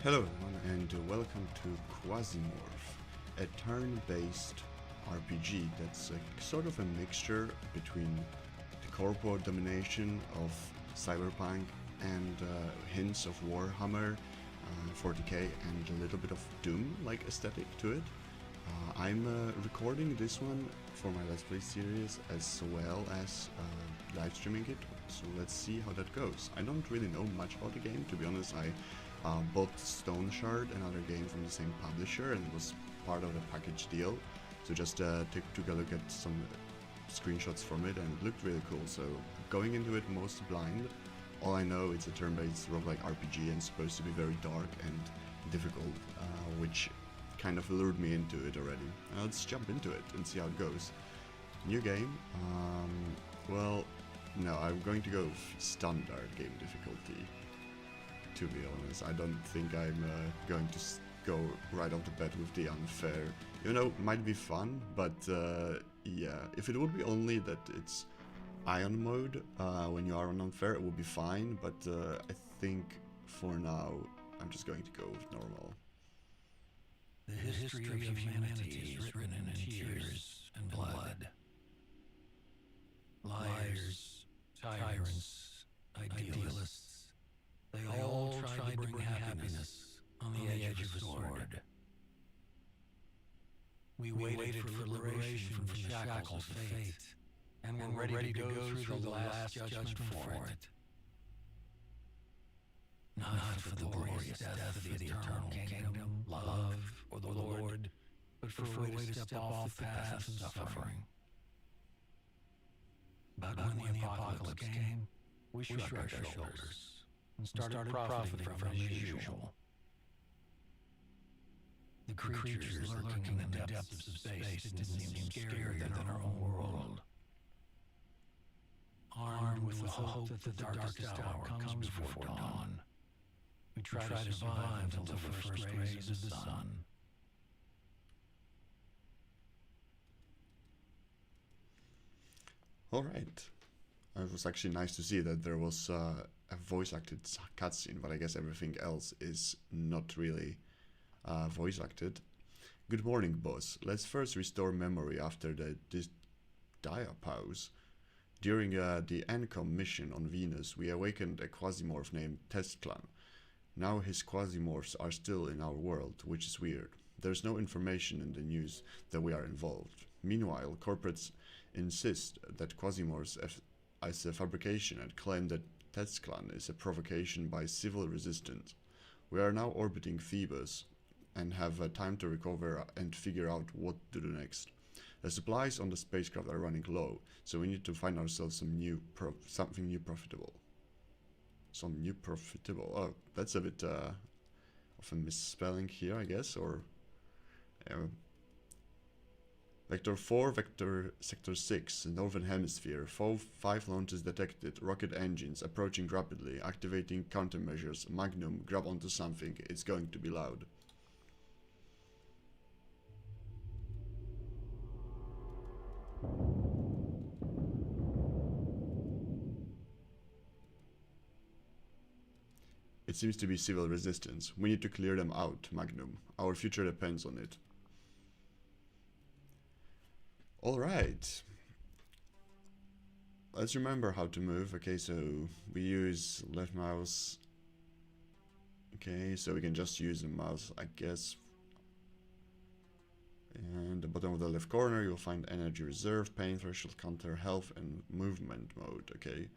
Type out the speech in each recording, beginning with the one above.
Hello everyone and welcome to Quasimorph, a turn-based RPG that's a sort of a mixture between the corporate domination of Cyberpunk and hints of Warhammer 40k and a little bit of Doom-like aesthetic to it. I'm recording this one for my Let's Play series as well as live streaming it, so let's see how that goes. I don't really know much about the game, to be honest. I bought Stone Shard, another game from the same publisher, and it was part of the package deal. So just took a look at some screenshots from it, and it looked really cool. So going into it most blind, all I know it's a turn-based roguelike RPG and supposed to be very dark and difficult, which kind of lured me into it already. Now let's jump into it and see how it goes. New game. Well, no, I'm going to go standard game difficulty. To be honest, I don't think I'm going to go right off the bat with the unfair. You know, might be fun, but yeah, if it would be only that it's Ion mode when you are on unfair, it would be fine, but I think for now I'm just going to go with normal. The history of humanity is written in tears and blood. Liars, tyrants, idealists, they all tried to bring happiness on the edge of a sword. We waited for liberation from the shackles of fate, and were ready to go through the last judgment for it. Not for the glorious death of the eternal kingdom, love, or the Lord, but for a way to step off the path of suffering. But when the apocalypse came, we shrugged our shoulders and started profiting from it as usual. The creatures lurking in the depths of space didn't seem scarier than our own world. Armed with the hope that the darkest hour comes before dawn, we try to survive until the first rays of the sun. Alright. It was actually nice to see that there was a voice-acted cutscene, but I guess everything else is not really voice-acted. Good morning, boss. Let's first restore memory after this diapause. During the ENCOM mission on Venus, we awakened a Quasimorph named Testclan. Now his Quasimorphs are still in our world, which is weird. There's no information in the news that we are involved. Meanwhile, corporates insist that Quasimorphs is a fabrication and claim that Testclan is a provocation by civil resistance. We are now orbiting Phoebus and have time to recover and figure out what to do next. The supplies on the spacecraft are running low, so we need to find ourselves something new profitable. Some new profitable. Oh, that's a bit of a misspelling here, I guess, or Vector 4, Vector Sector 6, Northern Hemisphere, 5 launches detected, rocket engines approaching rapidly, activating countermeasures, Magnum, grab onto something, it's going to be loud. It seems to be civil resistance. We need to clear them out, Magnum. Our future depends on it. Alright. Let's remember how to move. Okay, so we use left mouse. Okay, so we can just use the mouse, I guess. And the bottom of the left corner, you'll find energy reserve, pain threshold, counter, health, and movement mode. Okay.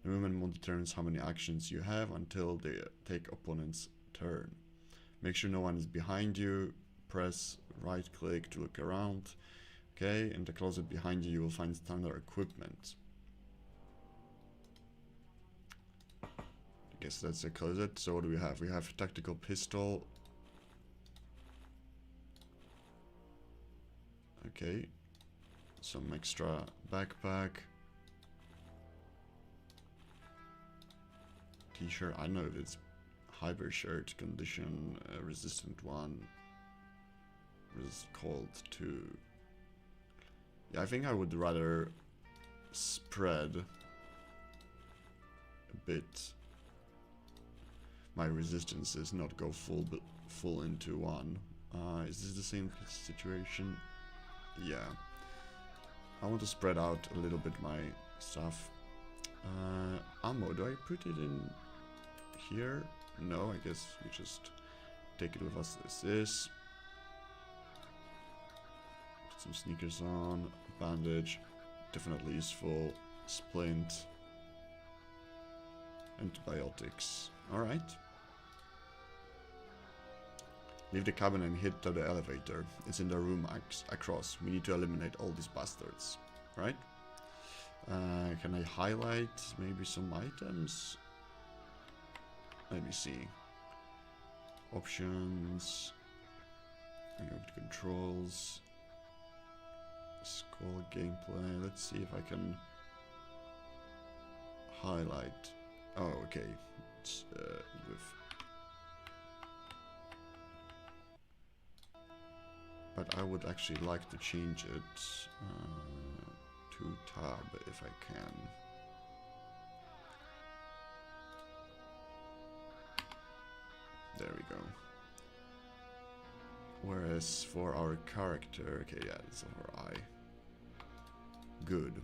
The movement mode determines how many actions you have until they take opponent's turn. Make sure no one is behind you. Press right click to look around. Okay, in the closet behind you, you will find standard equipment. I guess that's a closet. So what do we have? We have a tactical pistol. Okay. Some extra backpack. T-shirt. I don't know if it's hyper shirt condition resistant one. What is it called? To yeah, I think I would rather spread a bit my resistances not go full into one. Is this the same situation? Yeah. I want to spread out a little bit my stuff. Ammo, do I put it in here? No, I guess we just take it with us as is. Put some sneakers on, bandage, definitely useful, splint, antibiotics. Alright. Leave the cabin and head to the elevator. It's in the room across. We need to eliminate all these bastards. Right? Can I highlight maybe some items? Let me see. Options. Controls. Skull gameplay. Let's see if I can highlight. Oh, okay. It's with. But I would actually like to change it to tab if I can. There we go. Whereas for our character, okay, yeah, it's our eye. Good.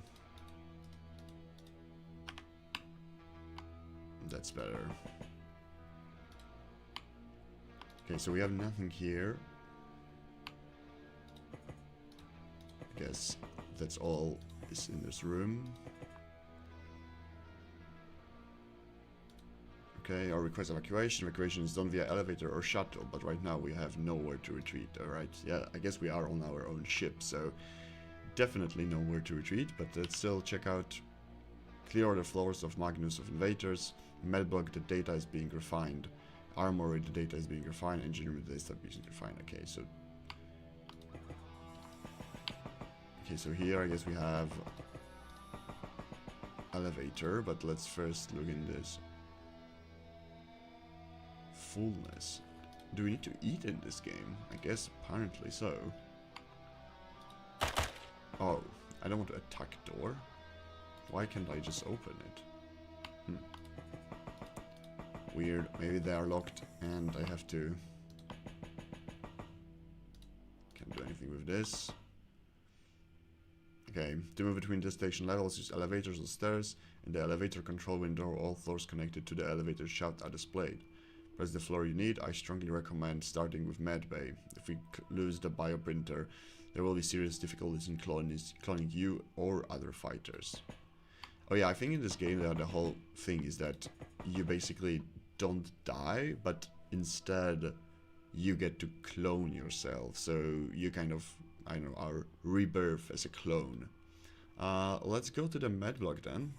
That's better. Okay, so we have nothing here. I guess that's all is in this room. Okay, our request evacuation. Evacuation is done via elevator or shuttle, but right now we have nowhere to retreat. Alright, yeah, I guess we are on our own ship, so definitely nowhere to retreat, but let's still check out. Clear the floors of Magnus of invaders. Medblock, the data is being refined. Armory, the data is being refined. Engineering, the data is being refined. Okay, so here I guess we have elevator, but let's first look in this. Fullness. Do we need to eat in this game? I guess apparently so. Oh, I don't want to attack door. Why can't I just open it? Weird. Maybe they are locked and I have to... Can't do anything with this. Okay, to move between the station levels, use elevators or stairs. In the elevator control window, all floors connected to the elevator shaft are displayed. Press the floor you need. I strongly recommend starting with medbay. If we lose the bioprinter, there will be serious difficulties in cloning you or other fighters. Oh yeah, I think in this game the whole thing is that you basically don't die, but instead you get to clone yourself. So you kind of, I don't know, are rebirth as a clone. Let's go to the med block then.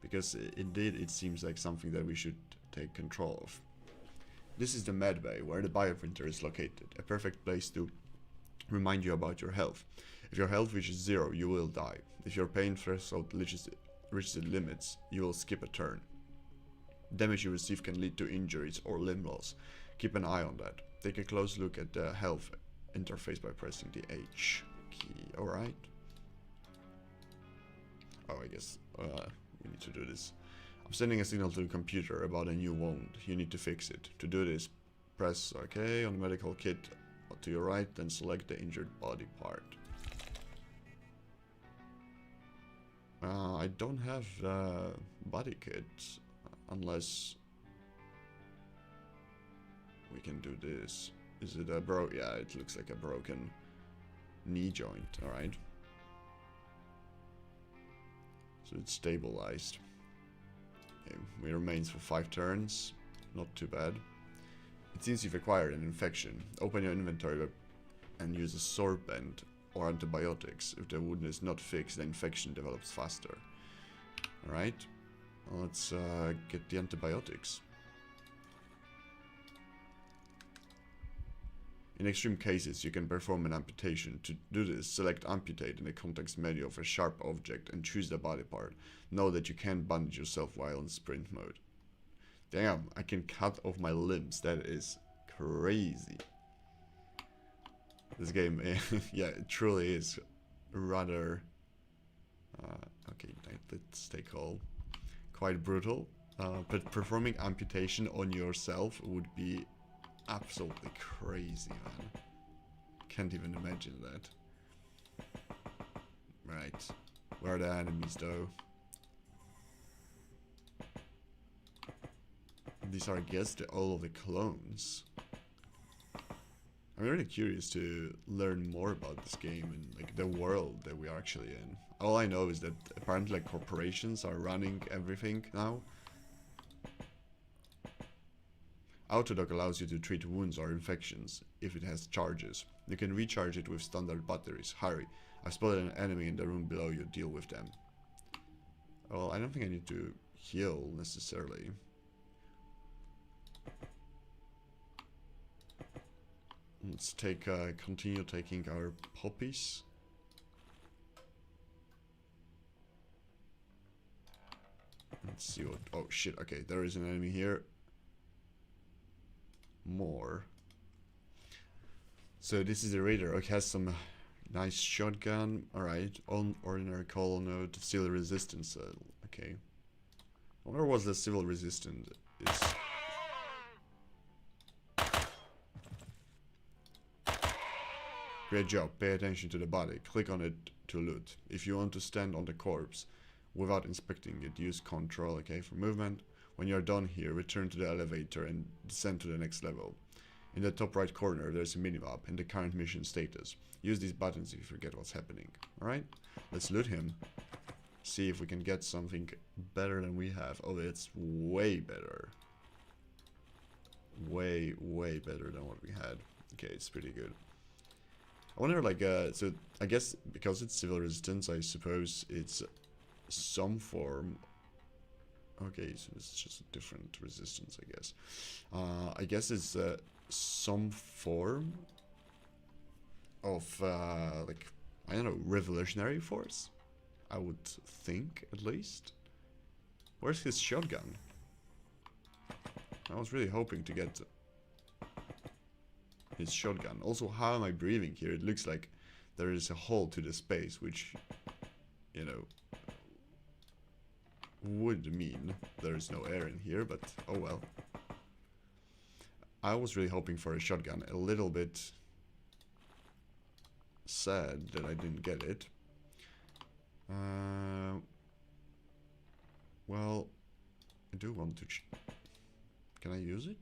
Because indeed it seems like something that we should take control of. This is the med bay where the bioprinter is located. A perfect place to remind you about your health. If your health reaches 0, you will die. If your pain threshold reaches its limits, you will skip a turn. Damage you receive can lead to injuries or limb loss. Keep an eye on that. Take a close look at the health interface by pressing the H key. Alright. Oh, I guess we need to do this. I'm sending a signal to the computer about a new wound. You need to fix it. To do this, press OK on the medical kit to your right, then select the injured body part. I don't have the body kit unless we can do this. Is it a yeah, it looks like a broken knee joint. Alright. So it's stabilized. Okay, we remains for 5 turns. Not too bad. It seems you've acquired an infection. Open your inventory and use a sword bend or antibiotics. If the wound is not fixed, the infection develops faster. Alright. Let's get the antibiotics. In extreme cases, you can perform an amputation. To do this, select amputate in the context menu of a sharp object and choose the body part. Know that you can't bandage yourself while in sprint mode. Damn, I can cut off my limbs. That is crazy. This game, yeah, it truly is rather... okay, let's take all. Quite brutal. But performing amputation on yourself would be absolutely crazy, man. Can't even imagine that. Right. Where are the enemies, though? These are, I guess, all of the clones. I'm really curious to learn more about this game and like the world that we are actually in. All I know is that apparently like corporations are running everything now. Autodoc allows you to treat wounds or infections if it has charges. You can recharge it with standard batteries. Hurry, I've spotted an enemy in the room below you. Deal with them. Well, I don't think I need to heal necessarily. Let's take continue taking our poppies. Let's see what. Oh shit! Okay, there is an enemy here. More. So this is a raider. It has some nice shotgun. All right, on ordinary color node, civil resistance. Okay. I wonder what the civil resistance is. Great job. Pay attention to the body. Click on it to loot. If you want to stand on the corpse without inspecting it, use control, okay, for movement. When you're done here, return to the elevator and descend to the next level. In the top right corner, there's a minimap and the current mission status. Use these buttons if you forget what's happening. Alright? Let's loot him. See if we can get something better than we have. Oh, it's way better. Way, way better than what we had. Okay, it's pretty good. I wonder, like, so I guess because it's civil resistance, I suppose it's some form. Okay, so it's just a different resistance, I guess. I guess it's some form of, like, I don't know, revolutionary force? I would think, at least. Where's his shotgun? I was really hoping to get his shotgun. Also, how am I breathing here? It looks like there is a hole to the space, which, you know, would mean there is no air in here, but oh well. I was really hoping for a shotgun. A little bit sad that I didn't get it. Well, I do want to... Can I use it?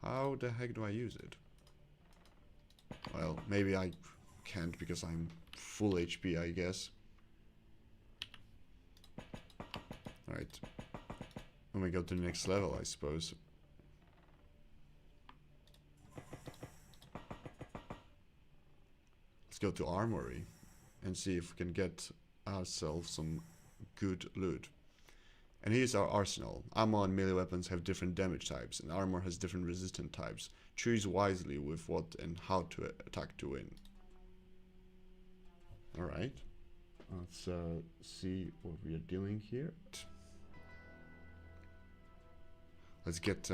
How the heck do I use it? Well, maybe I can't because I'm full HP, I guess. Alright. When we go to the next level, I suppose. Let's go to Armory and see if we can get ourselves some good loot. And here's our arsenal. Ammo and melee weapons have different damage types, and armor has different resistant types. Choose wisely with what and how to attack to win. Alright. Let's see what we are doing here. Let's get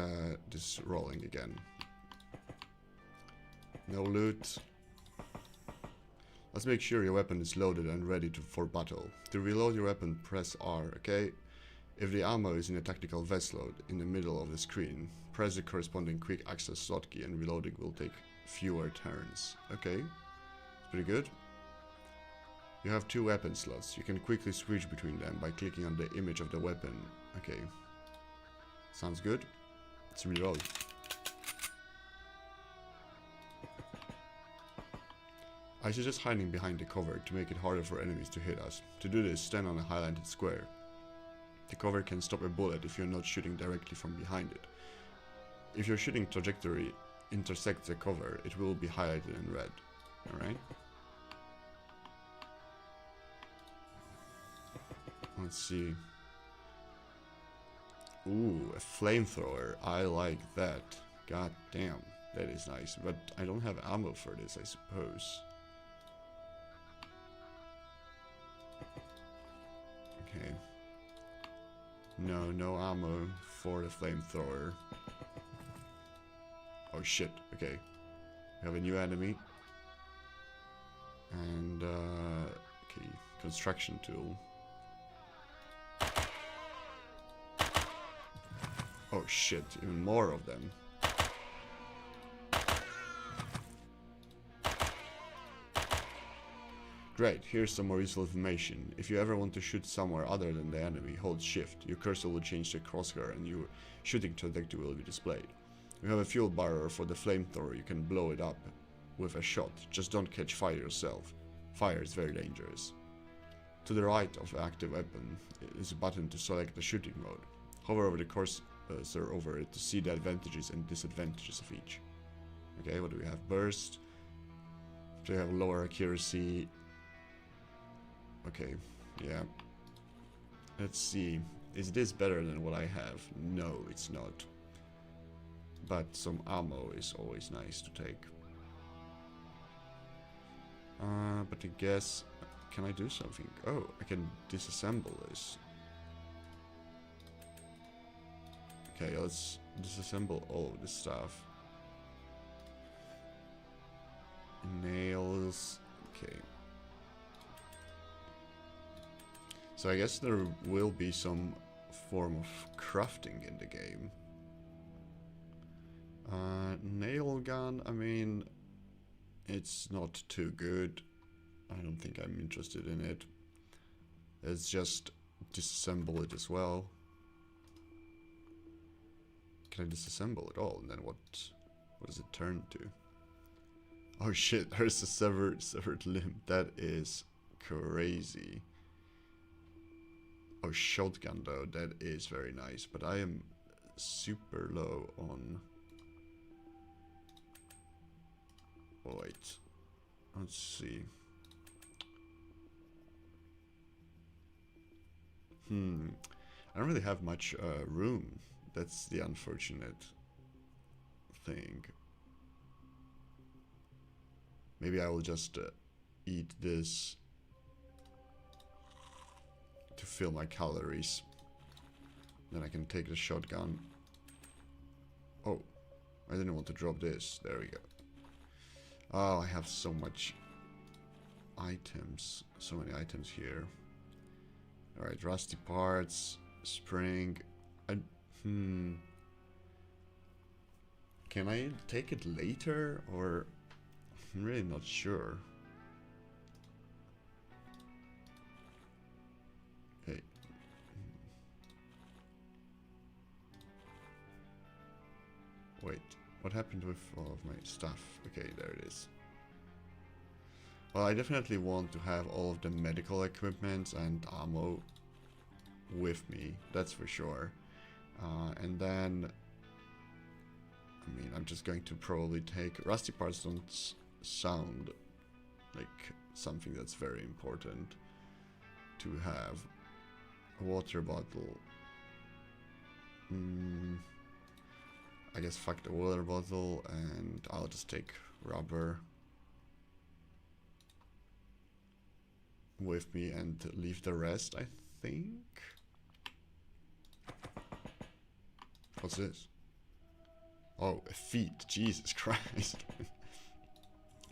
this rolling again. No loot. Let's make sure your weapon is loaded and ready for battle. To reload your weapon, press R, okay? If the ammo is in a tactical vest load in the middle of the screen, press the corresponding quick access slot key and reloading will take fewer turns. Okay, it's pretty good. You have 2 weapon slots. You can quickly switch between them by clicking on the image of the weapon. Okay, sounds good. Let's reload. I suggest hiding behind the cover to make it harder for enemies to hit us. To do this, stand on a highlighted square. The cover can stop a bullet if you're not shooting directly from behind it. If your shooting trajectory intersects the cover, it will be highlighted in red. Alright? Let's see. Ooh, a flamethrower. I like that. God damn, that is nice. But I don't have ammo for this, I suppose. Okay. No ammo for the flamethrower. Oh shit, okay. We have a new enemy. And, okay, construction tool. Oh shit, even more of them. Great, here's some more useful information. If you ever want to shoot somewhere other than the enemy, hold shift. Your cursor will change to crosshair and your shooting trajectory will be displayed. You have a fuel barrel for the flamethrower, you can blow it up with a shot. Just don't catch fire yourself. Fire is very dangerous. To the right of the active weapon is a button to select the shooting mode. Hover over the cursor over it to see the advantages and disadvantages of each. Okay, what do we have? Burst. So we have lower accuracy. Okay, yeah. Let's see. Is this better than what I have? No, it's not. But some ammo is always nice to take. But I guess... Can I do something? Oh, I can disassemble this. Okay, let's disassemble all of this stuff. Nails... Okay. So I guess there will be some form of crafting in the game. Nail gun, I mean, it's not too good. I don't think I'm interested in it. Let's just disassemble it as well. Can I disassemble it all? And then what does it turn to? Oh shit, there's a severed limb. That is crazy. Oh, shotgun though, that is very nice. But I am super low on... Oh, wait. Let's see. I don't really have much room. That's the unfortunate thing. Maybe I will just eat this to fill my calories. Then I can take the shotgun. Oh, I didn't want to drop this. There we go. Oh, I have so much items. So many items here. Alright, rusty parts, spring. Can I take it later? Or... I'm really not sure. Okay. Wait, what happened with all of my stuff? Okay, there it is. Well, I definitely want to have all of the medical equipment and ammo with me, that's for sure. And then, I mean, I'm just going to probably take... Rusty parts don't sound like something that's very important to have. A water bottle. I guess fuck the water bottle and I'll just take rubber with me and leave the rest, I think. What's this? Oh, a feet. Jesus Christ.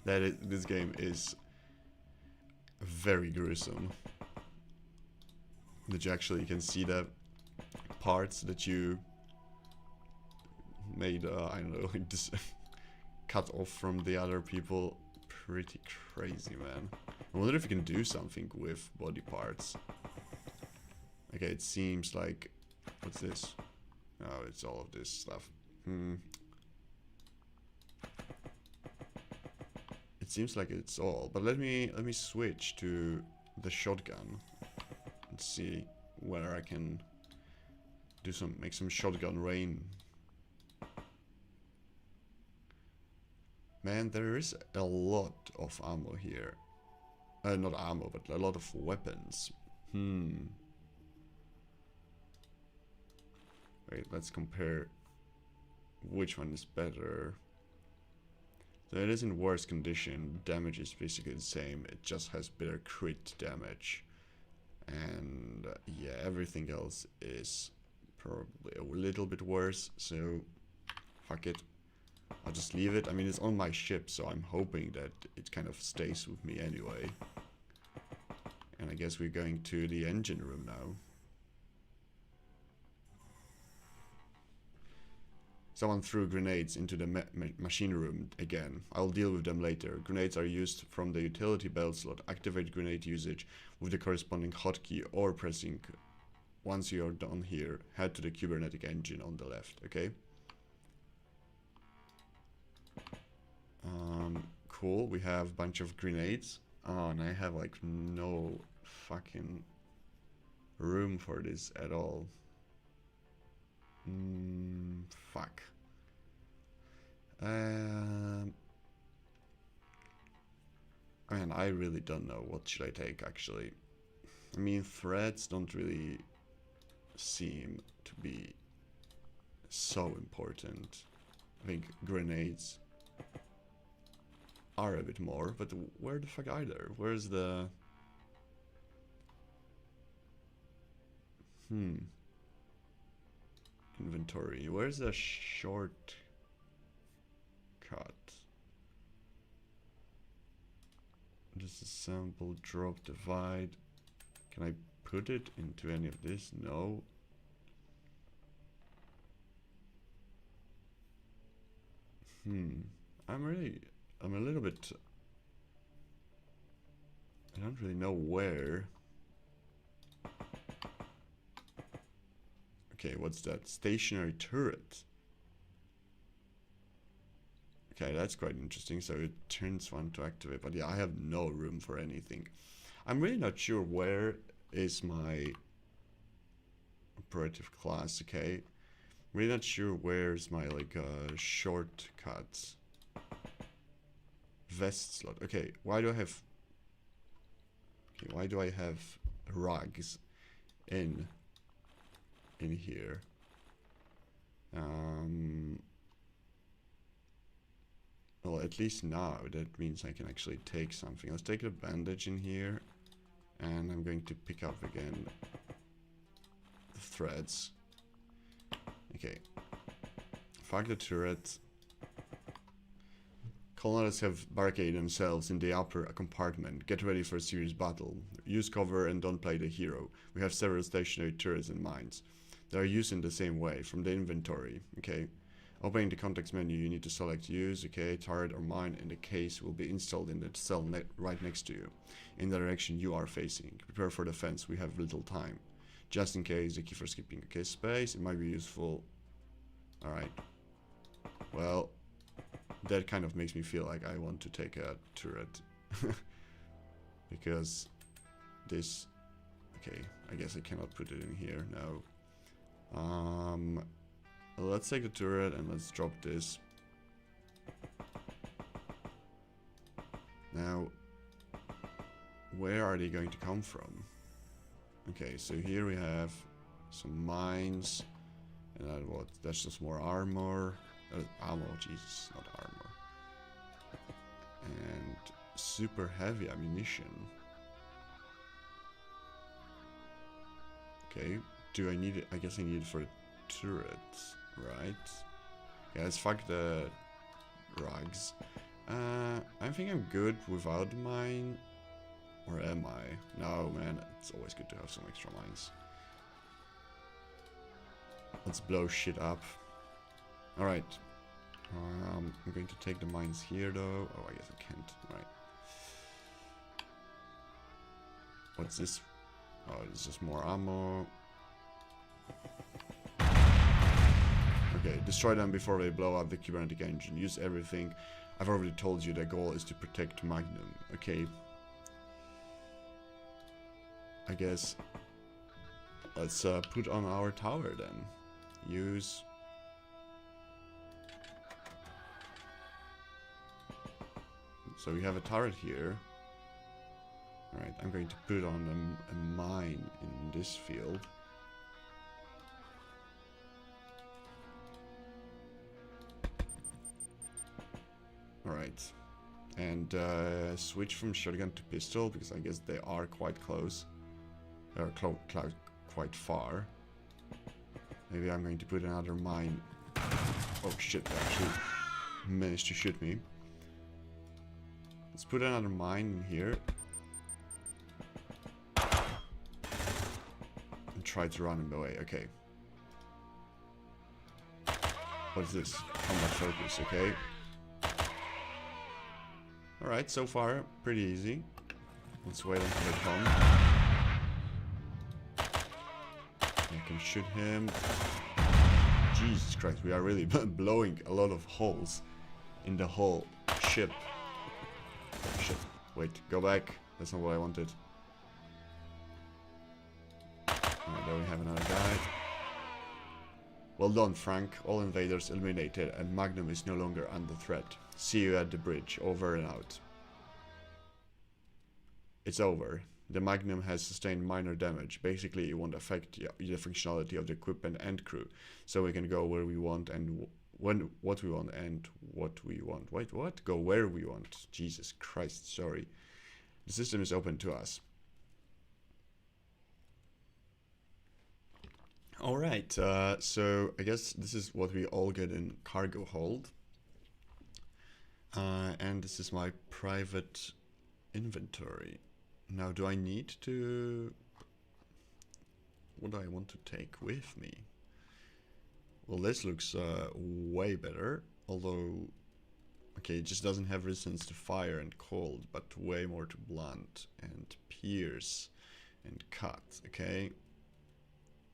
This game is very gruesome. That you actually can see the parts that you made, I don't know, just cut off from the other people. Pretty crazy, man. I wonder if you can do something with body parts. Okay, it seems like... What's this? Oh, it's all of this stuff. It seems like it's all, but let me switch to the shotgun and see whether I can do make some shotgun rain. Man, there is a lot of ammo here. Not ammo, but a lot of weapons. Wait, let's compare which one is better. So it is in worse condition. Damage is basically the same. It just has better crit damage. And yeah, everything else is probably a little bit worse. So fuck it. I'll just leave it. I mean, it's on my ship, so I'm hoping that it kind of stays with me anyway. And I guess we're going to the engine room now. Someone threw grenades into the machine room again. I'll deal with them later. Grenades are used from the utility belt slot. Activate grenade usage with the corresponding hotkey or pressing. Once you're done here, head to the cybernetic engine on the left, okay? Cool, we have a bunch of grenades. Oh, and I have like no fucking room for this at all. Fuck. Man, I really don't know. What should I take, actually? I mean, threads don't really seem to be so important. I think grenades are a bit more, but where the fuck are they? Where's the... Inventory. Where's the shortcut? Disassemble, drop, divide. Can I put it into any of this? No. I'm a little bit... I don't really know where. Okay, what's that? Stationary turret. Okay, that's quite interesting. So it turns one to activate. But yeah, I have no room for anything. I'm really not sure where is my operative class, okay? Really not sure where's my, like, shortcuts. Vest slot. Okay, why do I have... Okay, why do I have rugs in here? Well, at least now that means I can actually take something. Let's take a bandage in here, and I'm going to pick up again the threads. Okay, fuck the turret. Colonists have barricaded themselves in the upper compartment. Get ready for a serious battle. Use cover and don't play the hero. We have several stationary turrets and mines. They are used in the same way, from the inventory. Okay. Opening the context menu, you need to select use. Okay, turret or mine in the case will be installed in the cell right next to you, in the direction you are facing. Prepare for defense. We have little time. Just in case, the key for skipping. Okay, space. It might be useful. Alright. Well, that kind of makes me feel like I want to take a turret. Because this... Okay, I guess I cannot put it in here. No. Let's take the turret and let's drop this. Now, where are they going to come from? Okay, so here we have some mines. And that what? That's just more armor. Ammo, Jesus, not armor. And super heavy ammunition. Okay, do I need it? I guess I need it for turrets, right? Yeah, let's fuck the rugs. I think I'm good without mine. Or am I? No, man, it's always good to have some extra mines. Let's blow shit up. Alright. I'm going to take the mines here though. Oh, I guess I can't. Right. What's this? Oh, it's just more ammo. Okay, destroy them before they blow up the cybernetic engine. Use everything. I've already told you the goal is to protect Magnum. Okay. I guess let's put on our tower then. Use... So we have a turret here. Alright, I'm going to put on a mine in this field. Alright. And switch from shotgun to pistol, because I guess they are quite close. Or quite far. Maybe I'm going to put another mine. Oh shit, they actually managed to shoot me. Let's put another mine in here. And try to run him away. Okay. What is this? Combat focus, okay. Alright, so far, pretty easy. Let's wait until they come. I can shoot him. Jesus Christ, we are really blowing a lot of holes in the whole ship. Oh, shit. Wait, go back. That's not what I wanted. Alright, there we have another guy. Well done, Frank. All invaders eliminated and Magnum is no longer under threat. See you at the bridge. Over and out. It's over. The Magnum has sustained minor damage. Basically, it won't affect the functionality of the equipment and crew. So we can go where we want and what we want and what we want. Wait, what? Go where we want. Jesus Christ, sorry. The system is open to us. Alright, so I guess this is what we all get in cargo hold. And this is my private inventory. Now, do I need to... What do I want to take with me? Well, this looks way better, although... Okay, it just doesn't have resistance to fire and cold, but way more to blunt and pierce and cut, okay?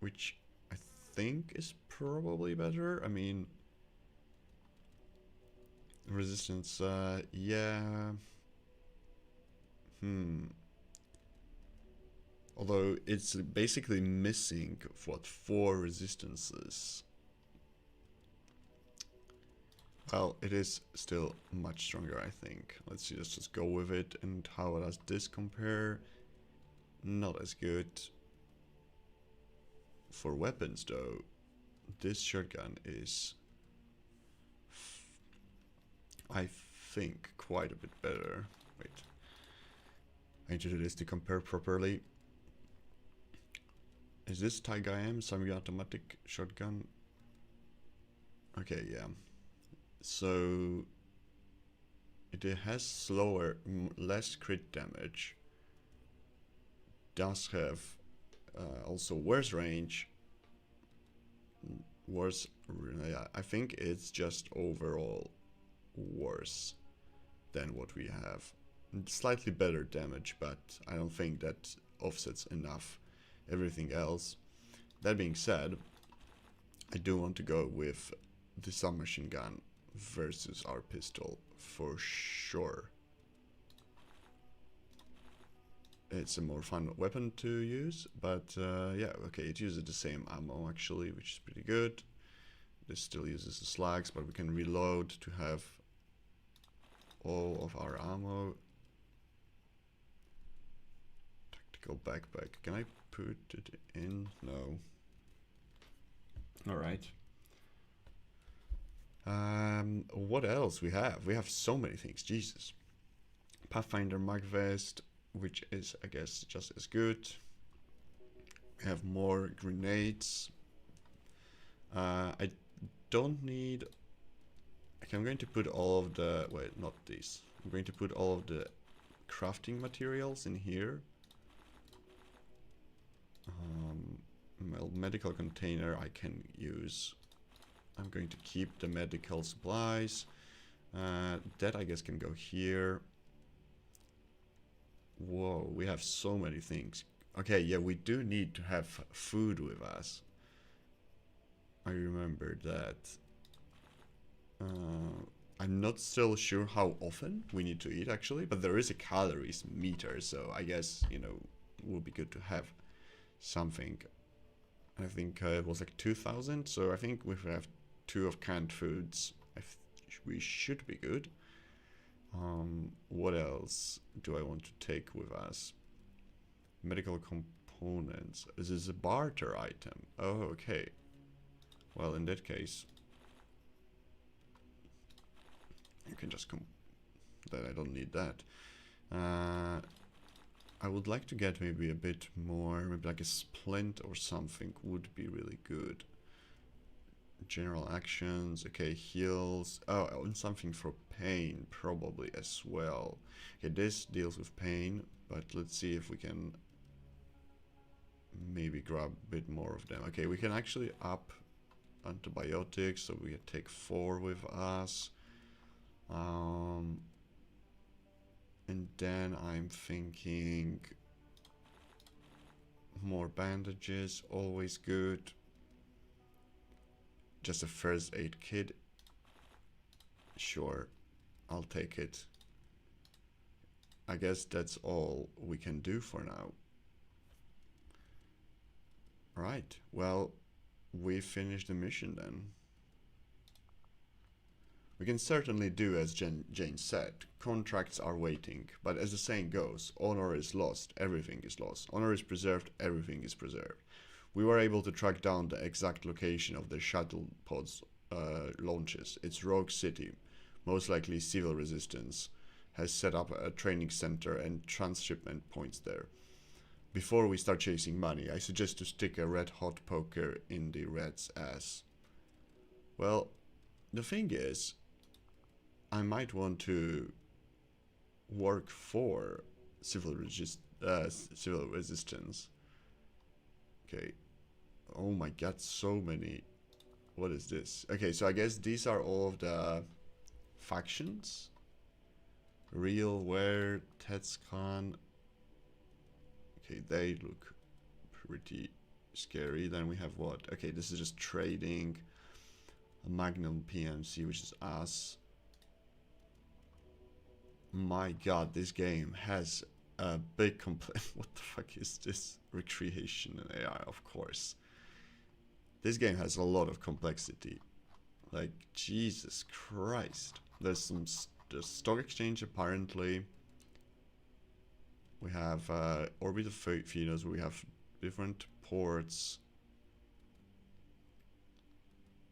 Which I think is probably better. I mean... Resistance, yeah... Although it's basically missing, what, 4 resistances. Well, it is still much stronger, I think. Let's just go with it. And how does this compare? Not as good. For weapons, though, this shotgun is, I think, quite a bit better. Wait. I need to do this to compare properly. Is this Taiga M semi-automatic shotgun? Okay, yeah. So it has slower, less crit damage. Does have also worse range. Worse, yeah, I think it's just overall worse than what we have. Slightly better damage, but I don't think that offsets enough everything else. That being said, I do want to go with the submachine gun versus our pistol for sure. It's a more fun weapon to use, but yeah, okay, it uses the same ammo actually, which is pretty good. This still uses the slugs, but we can reload to have all of our ammo. Tactical backpack. Can I put it in? No. Alright. What else we have? We have so many things, Jesus. Pathfinder mag vest, which is, I guess, just as good. We have more grenades. I don't need... Okay, I'm going to put all of the... Wait, not these. I'm going to put all of the crafting materials in here. Medical container I can use. I'm going to keep the medical supplies. That I guess can go here. Whoa, we have so many things. Okay, yeah, we do need to have food with us. I remember that. I'm not still sure how often we need to eat actually, but there is a calories meter, so I guess, you know, it would be good to have something. I think it was like 2,000, so I think if we have 2 of canned foods, we should be good. What else do I want to take with us? Medical components. This is a barter item. Oh, okay. Well, in that case, you can just that I don't need that. I would like to get maybe a bit more, maybe like a splint or something would be really good. General actions, okay, heals. Oh, and something for pain probably as well. Okay, this deals with pain, but let's see if we can maybe grab a bit more of them. Okay, we can actually up antibiotics, so we take 4 with us. And then I'm thinking more bandages, always good. Just a first aid kit. Sure, I'll take it. I guess that's all we can do for now. Right, well, we finished the mission then. We can certainly do as Jane said. Contracts are waiting, but as the saying goes, honor is lost, everything is lost. Honor is preserved, everything is preserved. We were able to track down the exact location of the shuttle pod's launches. It's Rogue City, most likely civil resistance, has set up a training center and transshipment points there. Before we start chasing money, I suggest to stick a red hot poker in the Red's ass. Well, the thing is, I might want to work for civil resistance. Okay. Oh my god, so many. What is this? Okay, so I guess these are all of the factions. Real, Ware, Tetscan. Okay, they look pretty scary. Then we have what? Okay, this is just trading. A Magnum PMC, which is us. My god, this game has a big what the fuck is this? Recreation and AI, of course. This game has a lot of complexity. Like, Jesus Christ. There's stock exchange apparently. We have orbital feeders, we have different ports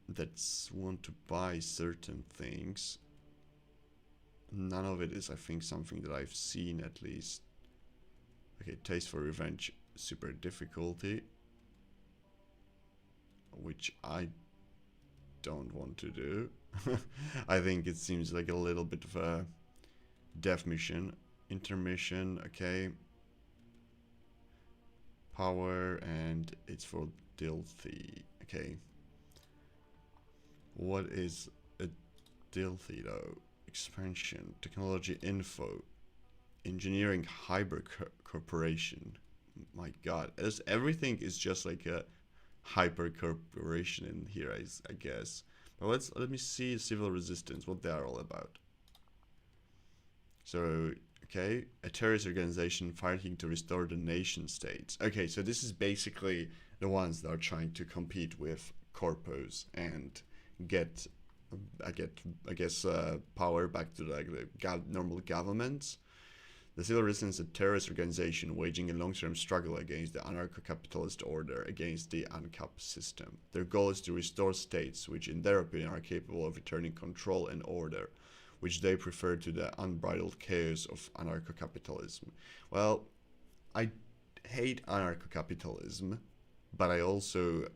that want to buy certain things. None of it is, I think, something that I've seen at least. Okay, Taste for Revenge, super difficulty, which I don't want to do. I think it seems like a little bit of a death mission. Intermission, okay. Power, and it's for Dilthy, okay. What is a Dilthy though? Expansion, technology info, engineering hybrid corporation. My god, everything is just like a hyper corporation in here, I guess. But let me see civil resistance, what they are all about. So, okay, a terrorist organization fighting to restore the nation states. Okay, so this is basically the ones that are trying to compete with corpos and get power back to like the normal governments. The civil resistance is a terrorist organization waging a long-term struggle against the anarcho-capitalist order, against the ANCAP system. Their goal is to restore states which, in their opinion, are capable of returning control and order, which they prefer to the unbridled chaos of anarcho-capitalism. Well, I hate anarcho-capitalism, but I also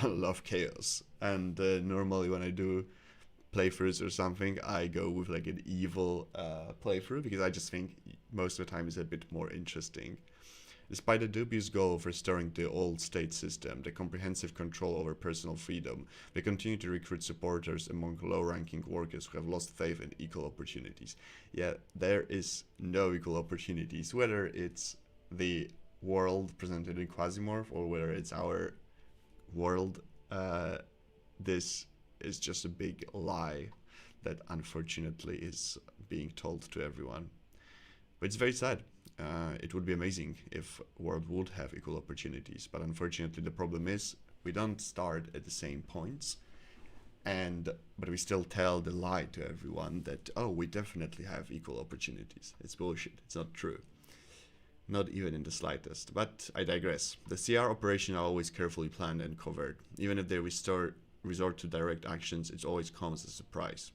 love chaos. And normally when I do playthroughs or something, I go with like an evil playthrough, because I just think most of the time is a bit more interesting. Despite the dubious goal of restoring the old state system, the comprehensive control over personal freedom, they continue to recruit supporters among low-ranking workers who have lost faith in equal opportunities. Yet there is no equal opportunities, whether it's the world presented in Quasimorph or whether it's our world. This is just a big lie that unfortunately is being told to everyone. But it's very sad. It would be amazing if world would have equal opportunities, but unfortunately the problem is we don't start at the same points, but we still tell the lie to everyone that, oh, we definitely have equal opportunities. It's bullshit. It's not true. Not even in the slightest. But I digress. The CR operations are always carefully planned and covered. Even if they resort to direct actions, it always comes as a surprise.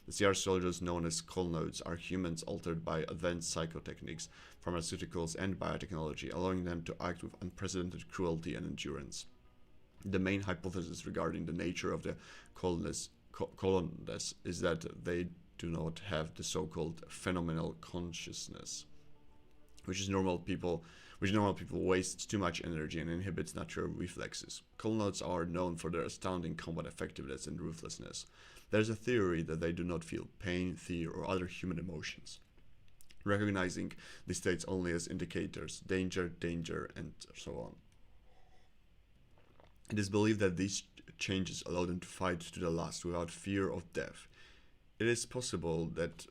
The CR soldiers, known as colnodes, are humans altered by advanced psychotechniques, pharmaceuticals, and biotechnology, allowing them to act with unprecedented cruelty and endurance. The main hypothesis regarding the nature of the colonists is that they do not have the so-called phenomenal consciousness, which is normal people which normal people waste too much energy and inhibits natural reflexes. Colonels are known for their astounding combat effectiveness and ruthlessness. There's a theory that they do not feel pain, fear, or other human emotions, recognizing these states only as indicators, danger, danger, and so on. It is believed that these changes allow them to fight to the last without fear of death. It is possible that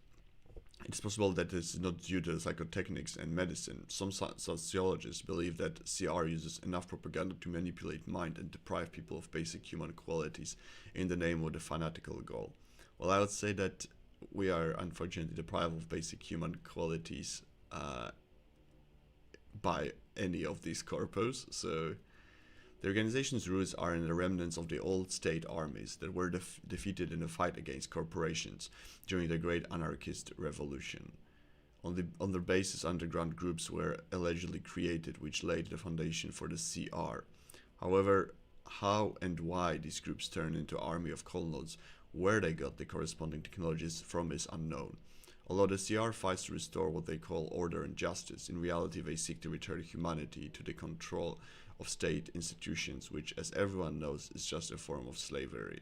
this is not due to psychotechnics and medicine. Some sociologists believe that CR uses enough propaganda to manipulate mind and deprive people of basic human qualities in the name of the fanatical goal. Well, I would say that we are unfortunately deprived of basic human qualities by any of these corpos, so the organization's roots are in the remnants of the old state armies that were defeated in the fight against corporations during the Great Anarchist Revolution. On their basis, underground groups were allegedly created, which laid the foundation for the CR. However, how and why these groups turned into army of colonels, where they got the corresponding technologies from, is unknown. Although the CR fights to restore what they call order and justice, in reality they seek to return humanity to the control of state institutions, which, as everyone knows, is just a form of slavery.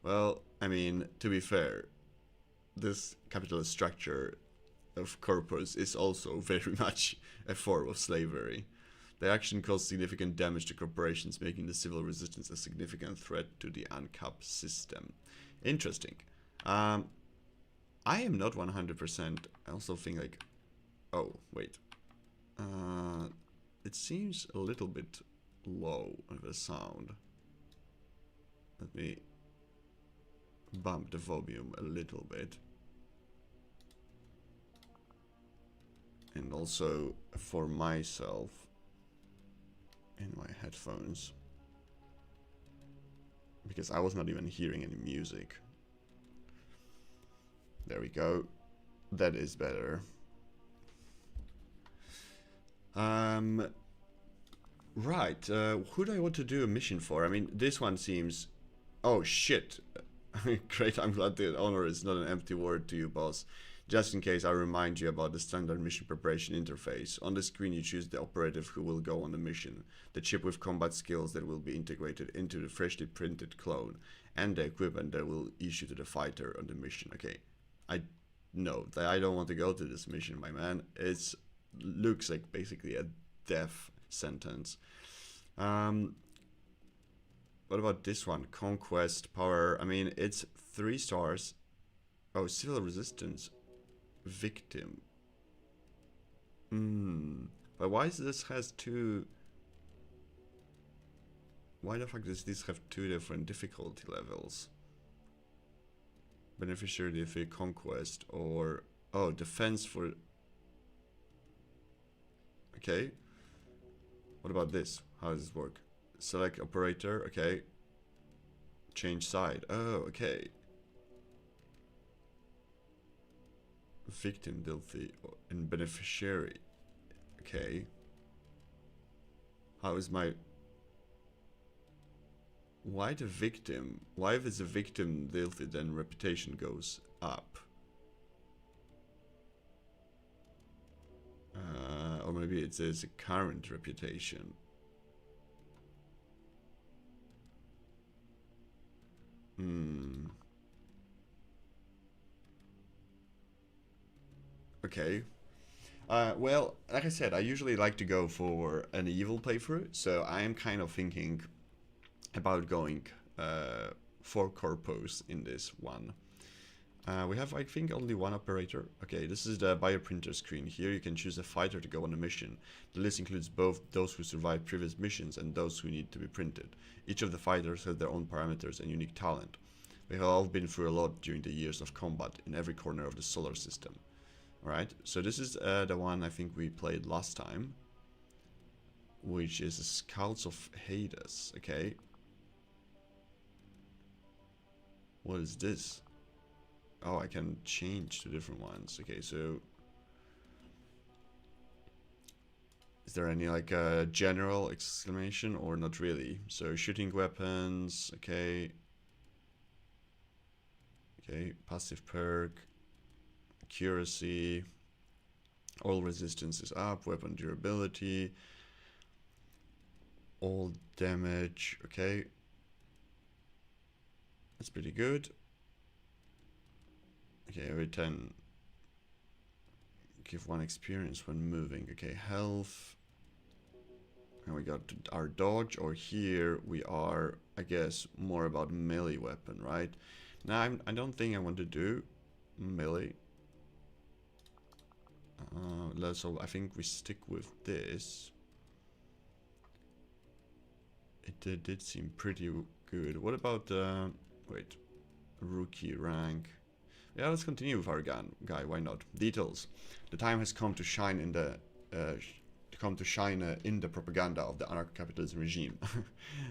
Well, I mean, to be fair, this capitalist structure of corpus is also very much a form of slavery. The action caused significant damage to corporations, making the civil resistance a significant threat to the ANCAP system. Interesting. I am not 100%. I also think like, oh wait, it seems a little bit low of a sound. Let me bump the volume a little bit. And also for myself in my headphones, because I was not even hearing any music. There we go. That is better. Right, who do I want to do a mission for? I mean, this one seems... Oh, shit. Great, I'm glad the honor is not an empty word to you, boss. Just in case, I'll remind you about the standard mission preparation interface. On the screen, you choose the operative who will go on the mission, the chip with combat skills that will be integrated into the freshly printed clone, and the equipment that will issue to the fighter on the mission. Okay, I know that I don't want to go to this mission, my man. It looks like basically a death sentence. What about this one? Conquest, power. I mean, it's 3 stars. Oh, civil resistance. Victim. But why is this has 2... Why the fuck does this have 2 different difficulty levels? Beneficiary for conquest or... Oh, defense for... Okay. What about this? How does this work? Select operator, okay. Change side. Oh, okay. Victim Dilthy and beneficiary. Okay. How is my... Why the victim? Why if it's a victim Dilthy then reputation goes up? Or maybe it's a current reputation. Okay. Well, like I said, I usually like to go for an evil playthrough, so I am kind of thinking about going for corpos in this one. We have, I think, only one operator. Okay, this is the bioprinter screen. Here you can choose a fighter to go on a mission. The list includes both those who survived previous missions and those who need to be printed. Each of the fighters has their own parameters and unique talent. We have all been through a lot during the years of combat in every corner of the solar system. Alright, so this is the one I think we played last time, which is Scouts of Hades. Okay. What is this? Oh, I can change to different ones. Okay, so is there any like general exclamation or not really? So shooting weapons, okay. Okay, passive perk, accuracy, All resistance is up, weapon durability, all damage, okay. That's pretty good. Okay, every 10. Give 1 experience when moving. Okay, health. And we got our dodge, or here we are, I guess, more about melee weapon, right? Now, I don't think I want to do melee. So I think we stick with this. It did seem pretty good. What about, wait, rookie rank? Yeah, let's continue with our guy, why not? Details. The time has come to shine in the in the propaganda of the anarcho-capitalism regime.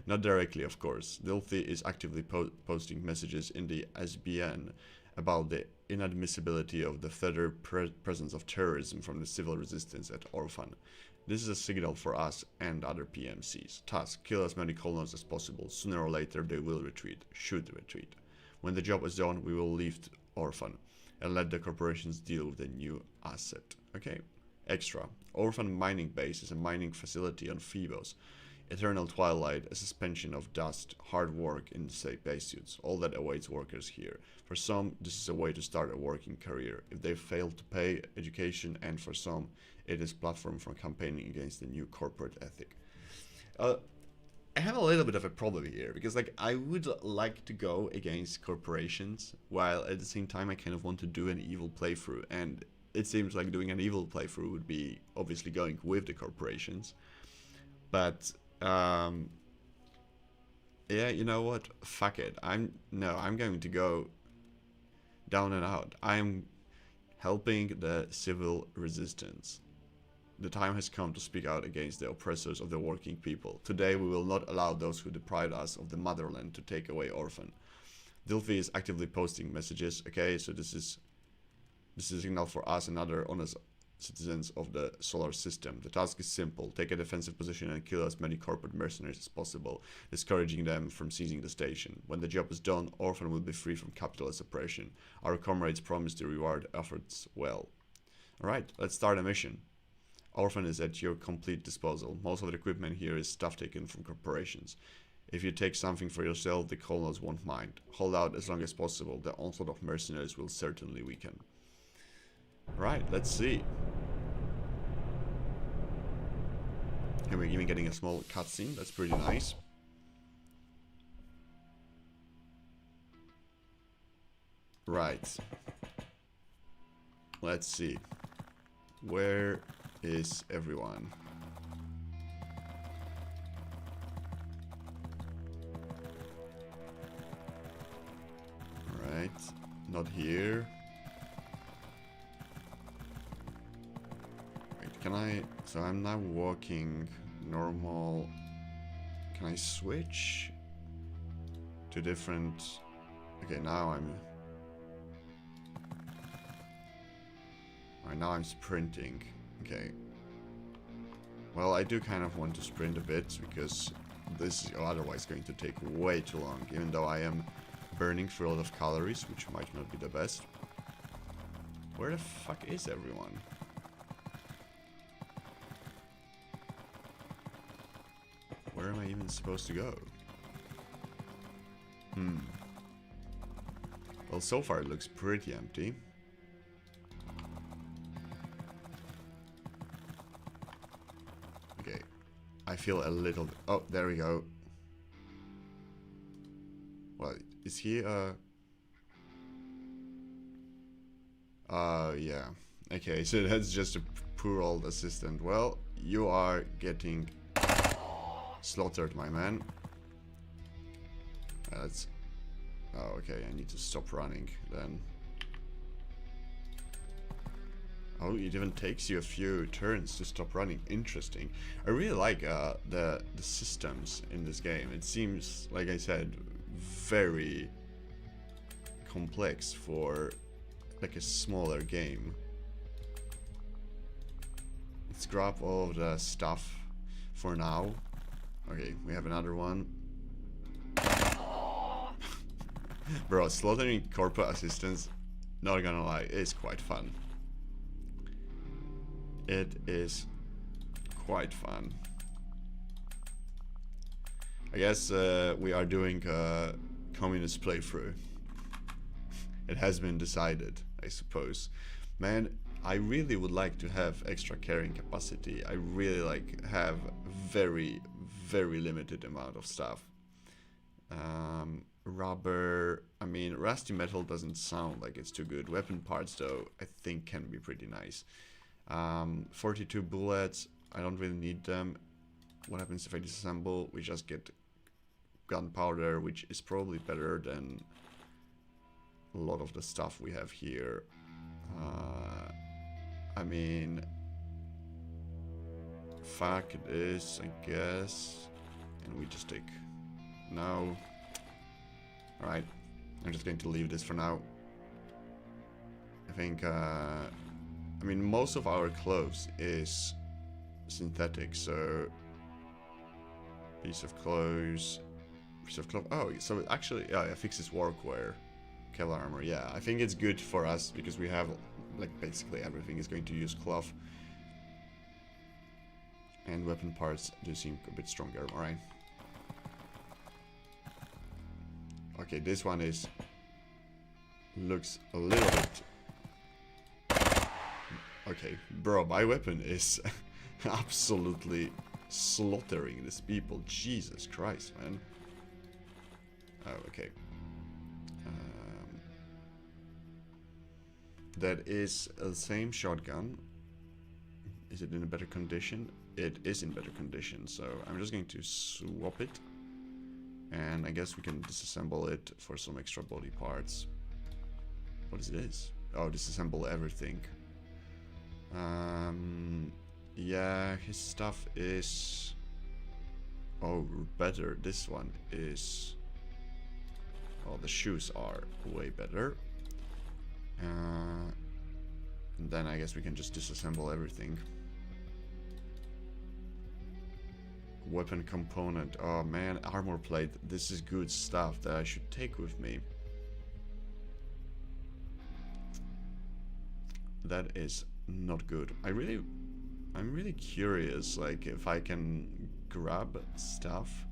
Not directly, of course. Dilthy is actively posting messages in the SBN about the inadmissibility of the further presence of terrorism from the civil resistance at Orphan. This is a signal for us and other PMCs. Task: kill as many colonists as possible. Sooner or later they will retreat, should retreat. When the job is done, we will leave Orphan and let the corporations deal with the new asset. Okay. Extra. Orphan mining base is a mining facility on Phobos. Eternal twilight, a suspension of dust, hard work in spacesuits, all that awaits workers here. For some, this is a way to start a working career if they fail to pay education, and for some, it is platform for campaigning against the new corporate ethic. I have a little bit of a problem here, because like I would like to go against corporations, while at the same time I kind of want to do an evil playthrough, and it seems like doing an evil playthrough would be obviously going with the corporations. But yeah, you know what? Fuck it. I'm going to go down and out. I'm helping the civil resistance. The time has come to speak out against the oppressors of the working people. Today we will not allow those who deprive us of the motherland to take away Orphan. Dilthy is actively posting messages. Okay, so this is a signal for us and other honest citizens of the solar system. The task is simple: take a defensive position and kill as many corporate mercenaries as possible, discouraging them from seizing the station. When the job is done, Orphan will be free from capitalist oppression. Our comrades promise to reward efforts well. Alright, let's start a mission. Orphan is at your complete disposal. Most of the equipment here is stuff taken from corporations. If you take something for yourself, the colonels won't mind. Hold out as long as possible. The onslaught of mercenaries will certainly weaken. Right, let's see. Here we're even getting a small cutscene. That's pretty nice. Right. Let's see. Where is everyone? Alright. Not here. Can I, so I'm now walking normal. Can I switch to different? Okay, now I'm sprinting. Okay. Well, I do kind of want to sprint a bit, because this is otherwise going to take way too long, even though I am burning through a lot of calories, which might not be the best. Where the fuck is everyone? Where am I even supposed to go? Well, so far it looks pretty empty. Okay. I feel a little... Oh, there we go. Well, is he yeah. Okay, so that's just a poor old assistant. Well, you are getting slaughtered, my man. That's... Oh, okay, I need to stop running then. Oh, it even takes you a few turns to stop running. Interesting. I really like the systems in this game. It seems, like I said, very complex for like a smaller game. Let's grab all of the stuff for now. Okay, we have another one. Bro, slaughtering corporate assistants, not gonna lie, is quite fun. It is quite fun. I guess we are doing a communist playthrough. It has been decided, I suppose. Man, I really would like to have extra carrying capacity. I really like have very, very limited amount of stuff. Rubber, I mean, rusty metal doesn't sound like it's too good. Weapon parts, though, I think can be pretty nice. 42 bullets, I don't really need them. What happens if I disassemble? We just get gunpowder, which is probably better than a lot of the stuff we have here. I mean, fuck this, I guess. And we just take... No. Alright, I'm just going to leave this for now. I think, I mean, most of our clothes is synthetic, so... Piece of clothes... Piece of cloth... Oh, so it actually, yeah, it fixes workwear. Kel armor, yeah. I think it's good for us, because we have, like, basically everything is going to use cloth. And weapon parts do seem a bit stronger, alright. Okay, this one is... looks a little bit... Okay, bro, my weapon is absolutely slaughtering these people. Jesus Christ, man. Oh, okay. That is the same shotgun. Is it in a better condition? It is in better condition, so I'm just going to swap it. And I guess we can disassemble it for some extra body parts. What is this? Oh, disassemble everything. Yeah, his stuff is... Oh, better. This one is... Oh, the shoes are way better. And then I guess we can just disassemble everything. Weapon component. Oh man, armor plate. This is good stuff that I should take with me. That is not good. I'm really curious, like, if I can grab stuff.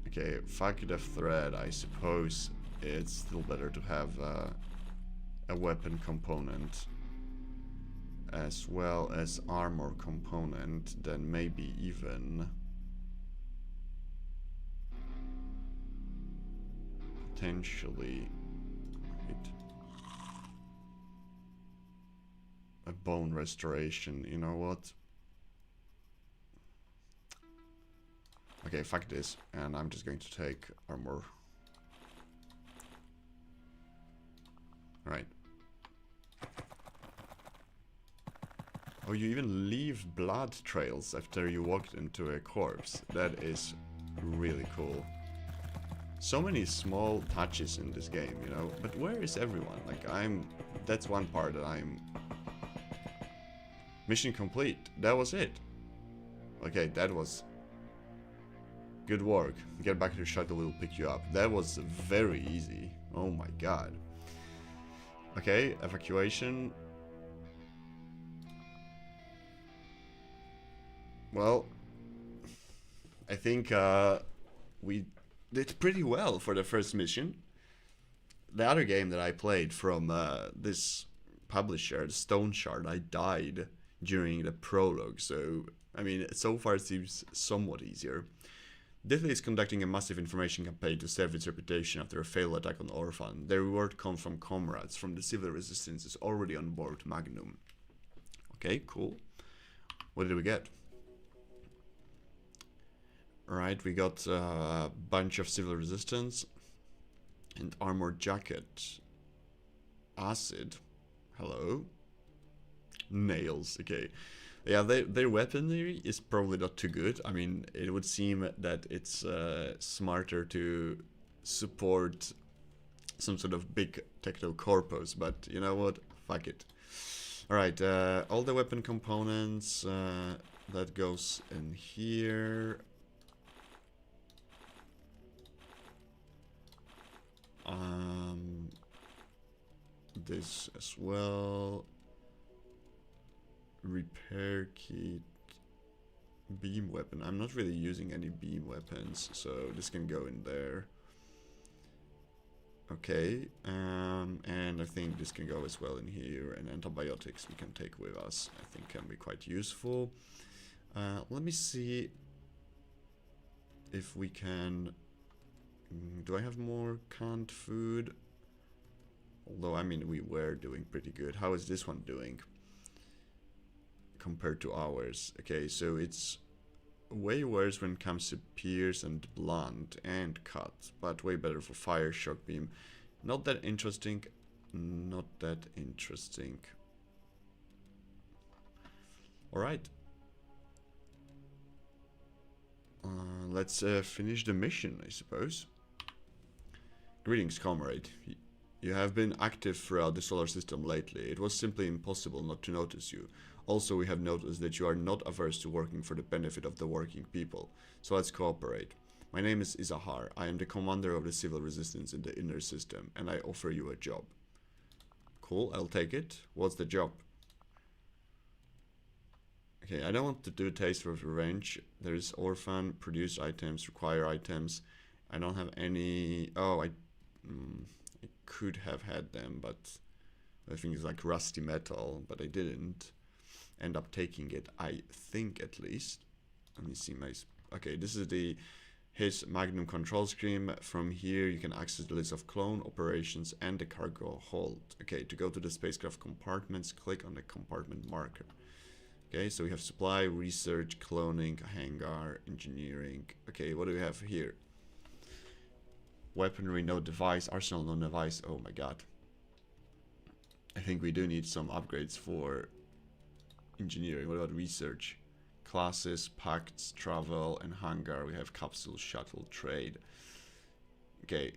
Okay, facultative thread, I suppose it's still better to have a weapon component as well as armor component than maybe even potentially a bone restoration. You know what? Okay, fuck this, and I'm just going to take armor. Right. Oh, you even leave blood trails after you walked into a corpse. That is really cool. So many small touches in this game, you know? But where is everyone? Like, that's one part that I'm... Mission complete. That was it. Okay, that was... Good work. Get back to the shuttle, we'll pick you up. That was very easy. Oh my god. Okay, evacuation. Well, I think we did pretty well for the first mission. The other game that I played from this publisher, the Stone Shard, I died during the prologue, so I mean, so far it seems somewhat easier. Deathly is conducting a massive information campaign to save its reputation after a failed attack on Orphan. The reward comes from comrades from the civil resistance is already on board Magnum. Okay, cool. What did we get? Alright, we got a bunch of civil resistance and armored jacket. Acid. Hello. Nails, okay. Yeah, their weaponry is probably not too good. I mean, it would seem that it's smarter to support some sort of big techno corpus, but you know what? Fuck it. Alright, all the weapon components, that goes in here. this as well. Repair kit. Beam weapon. I'm not really using any beam weapons, so this can go in there. Okay, and I think this can go as well in here, and antibiotics we can take with us. I think can be quite useful. Let me see if we can... do I have more canned food? Although, I mean, we were doing pretty good. How is this one doing compared to ours? Okay, so it's way worse when it comes to pierce and blunt and cut, but way better for fire, shock beam. Not that interesting. Not that interesting. Alright. Let's finish the mission, I suppose. Greetings, comrade. You have been active throughout the solar system lately. It was simply impossible not to notice you. Also, we have noticed that you are not averse to working for the benefit of the working people. So let's cooperate. My name is Izahar. I am the commander of the civil resistance in the inner system, and I offer you a job. Cool, I'll take it. What's the job? Okay, I don't want to do taste of revenge. There is orphan, produce items, require items. I don't have any... Oh, I could have had them, but I think it's like rusty metal, but I didn't end up taking it, I think, at least. Let me see my... Okay, this is his Magnum control scheme. From here you can access the list of clone operations and the cargo hold. Okay, to go to the spacecraft compartments, click on the compartment marker. Okay, so we have supply, research, cloning, hangar, engineering. Okay, what do we have here? Weaponry, no device. Arsenal, no device. Oh my god. I think we do need some upgrades for engineering. What about research? Classes, pacts, travel, and hangar. We have capsule, shuttle, trade. Okay.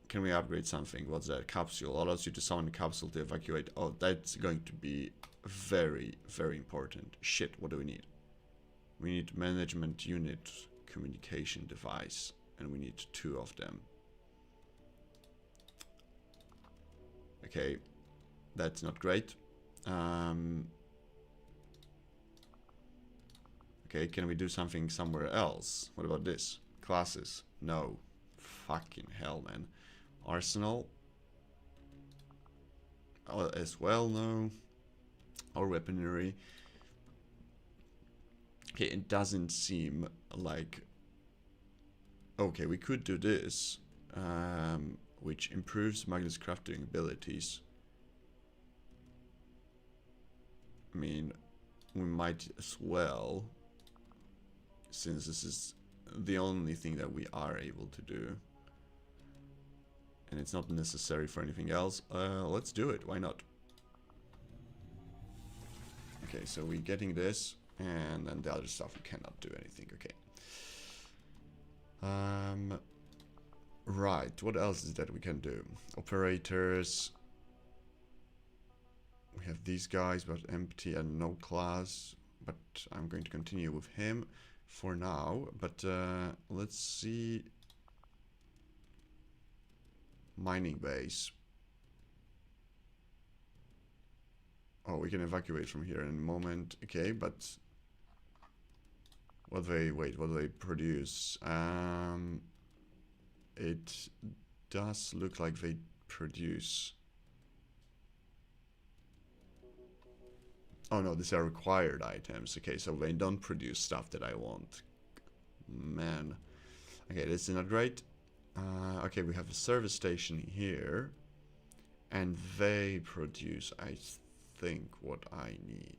Can we upgrade something? What's that? Capsule. Allows you to summon a capsule to evacuate. Oh, that's going to be very, very important. Shit, what do we need? We need management unit, communication device. And we need 2 of them. Okay, that's not great. Okay, can we do something somewhere else? What about this? Classes? No. Fucking hell, man. Arsenal? As well, no. Or weaponry. Okay, it doesn't seem like... Okay, we could do this, which improves Magnus' crafting abilities. I mean, we might as well, since this is the only thing that we are able to do. And it's not necessary for anything else. Let's do it, why not? Okay, so we're getting this, and then the other stuff we cannot do anything, okay. Right, what else is that we can do? Operators. We have these guys, but empty and no class. But I'm going to continue with him for now. But let's see. Mining base. Oh, we can evacuate from here in a moment. Okay, but... What do they produce? It does look like they produce... Oh no, these are required items. Okay, so they don't produce stuff that I want. Man. Okay, this is not great. Okay, we have a service station here. And they produce, I think, what I need.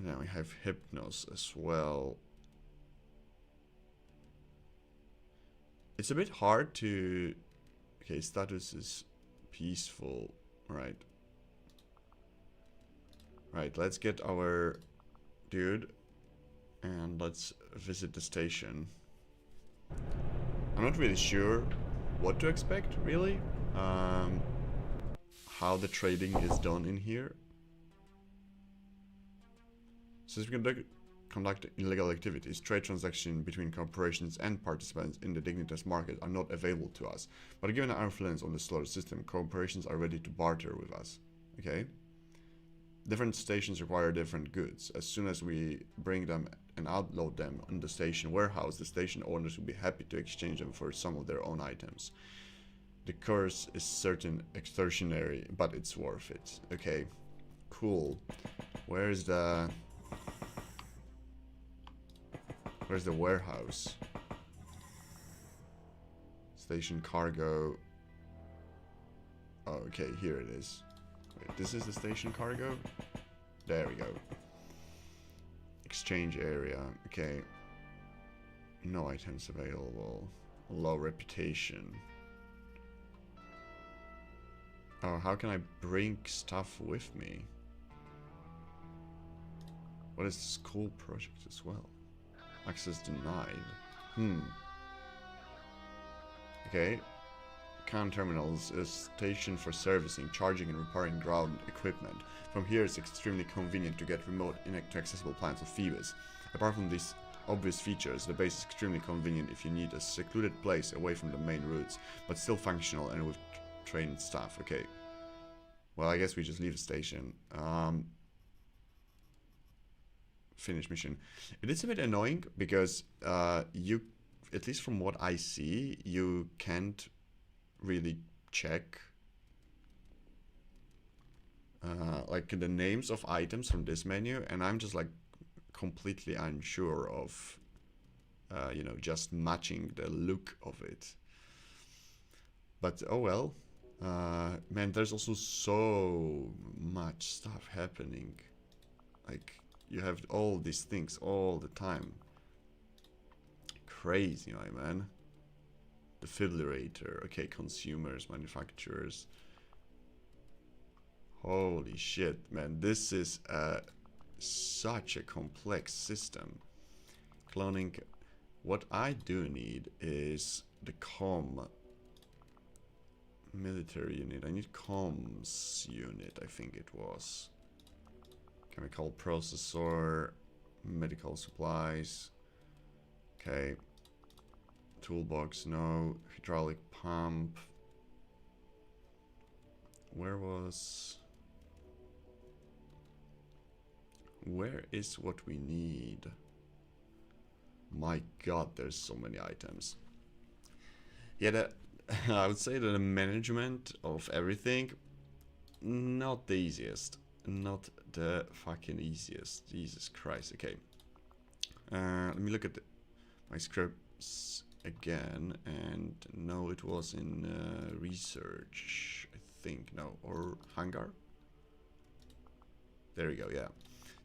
Now we have Hypnos as well. It's a bit hard to... Okay, status is peaceful, right? Right, let's get our dude and let's visit the station. I'm not really sure what to expect, really. How the trading is done in here. So we can conduct illegal activities. Trade transactions between corporations and participants in the Dignitas market are not available to us. But given our influence on the solar system, corporations are ready to barter with us. Okay? Different stations require different goods. As soon as we bring them and outload them on the station warehouse, the station owners will be happy to exchange them for some of their own items. The curse is certain extortionary, but it's worth it. Okay, cool. Where's the warehouse? Station cargo. Oh, okay, here it is. Wait, this is the station cargo? There we go. Exchange area. Okay. No items available. Low reputation. Oh, how can I bring stuff with me? What is the school project as well? Access denied. Okay. CAN terminals is station for servicing, charging and repairing ground equipment. From here it's extremely convenient to get remote inaccessible plans of Phoebus. Apart from these obvious features, the base is extremely convenient if you need a secluded place away from the main routes, but still functional and with trained staff. Okay. Well, I guess we just leave the station. Finish mission. It is a bit annoying because you, at least from what I see, you can't really check like the names of items from this menu, and I'm just like completely unsure of you know, just matching the look of it. But oh well. Man, there's also so much stuff happening. Like, you have all these things all the time. Crazy, my man. Defibrillator. Okay, consumers, manufacturers. Holy shit, man. This is such a complex system. Cloning. What I do need is the military unit. I need comms unit, I think it was. Chemical processor, medical supplies. Okay. Toolbox, no. Hydraulic pump. Where is what we need? My god, there's so many items. Yeah, I would say that the management of everything, not the easiest. Not the fucking easiest. Jesus Christ. Okay. Let me look at my scripts again. And no, it was in research, I think. No, or hangar? There we go, yeah.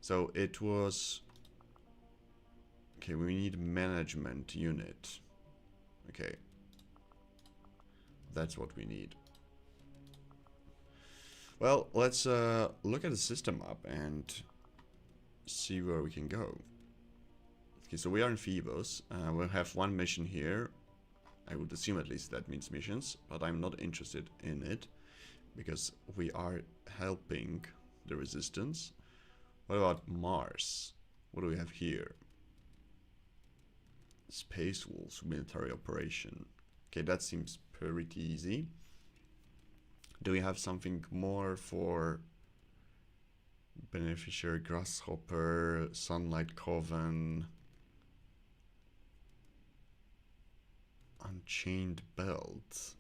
So it was... Okay, we need management unit. Okay. That's what we need. Well, let's look at the system map and see where we can go. Okay, so we are in Phoebus. We'll have one mission here. I would assume at least that means missions, but I'm not interested in it because we are helping the resistance. What about Mars? What do we have here? Space Wolves military operation. Okay, that seems pretty easy. Do we have something more for Beneficiary, Grasshopper, Sunlight Coven, Unchained Belt?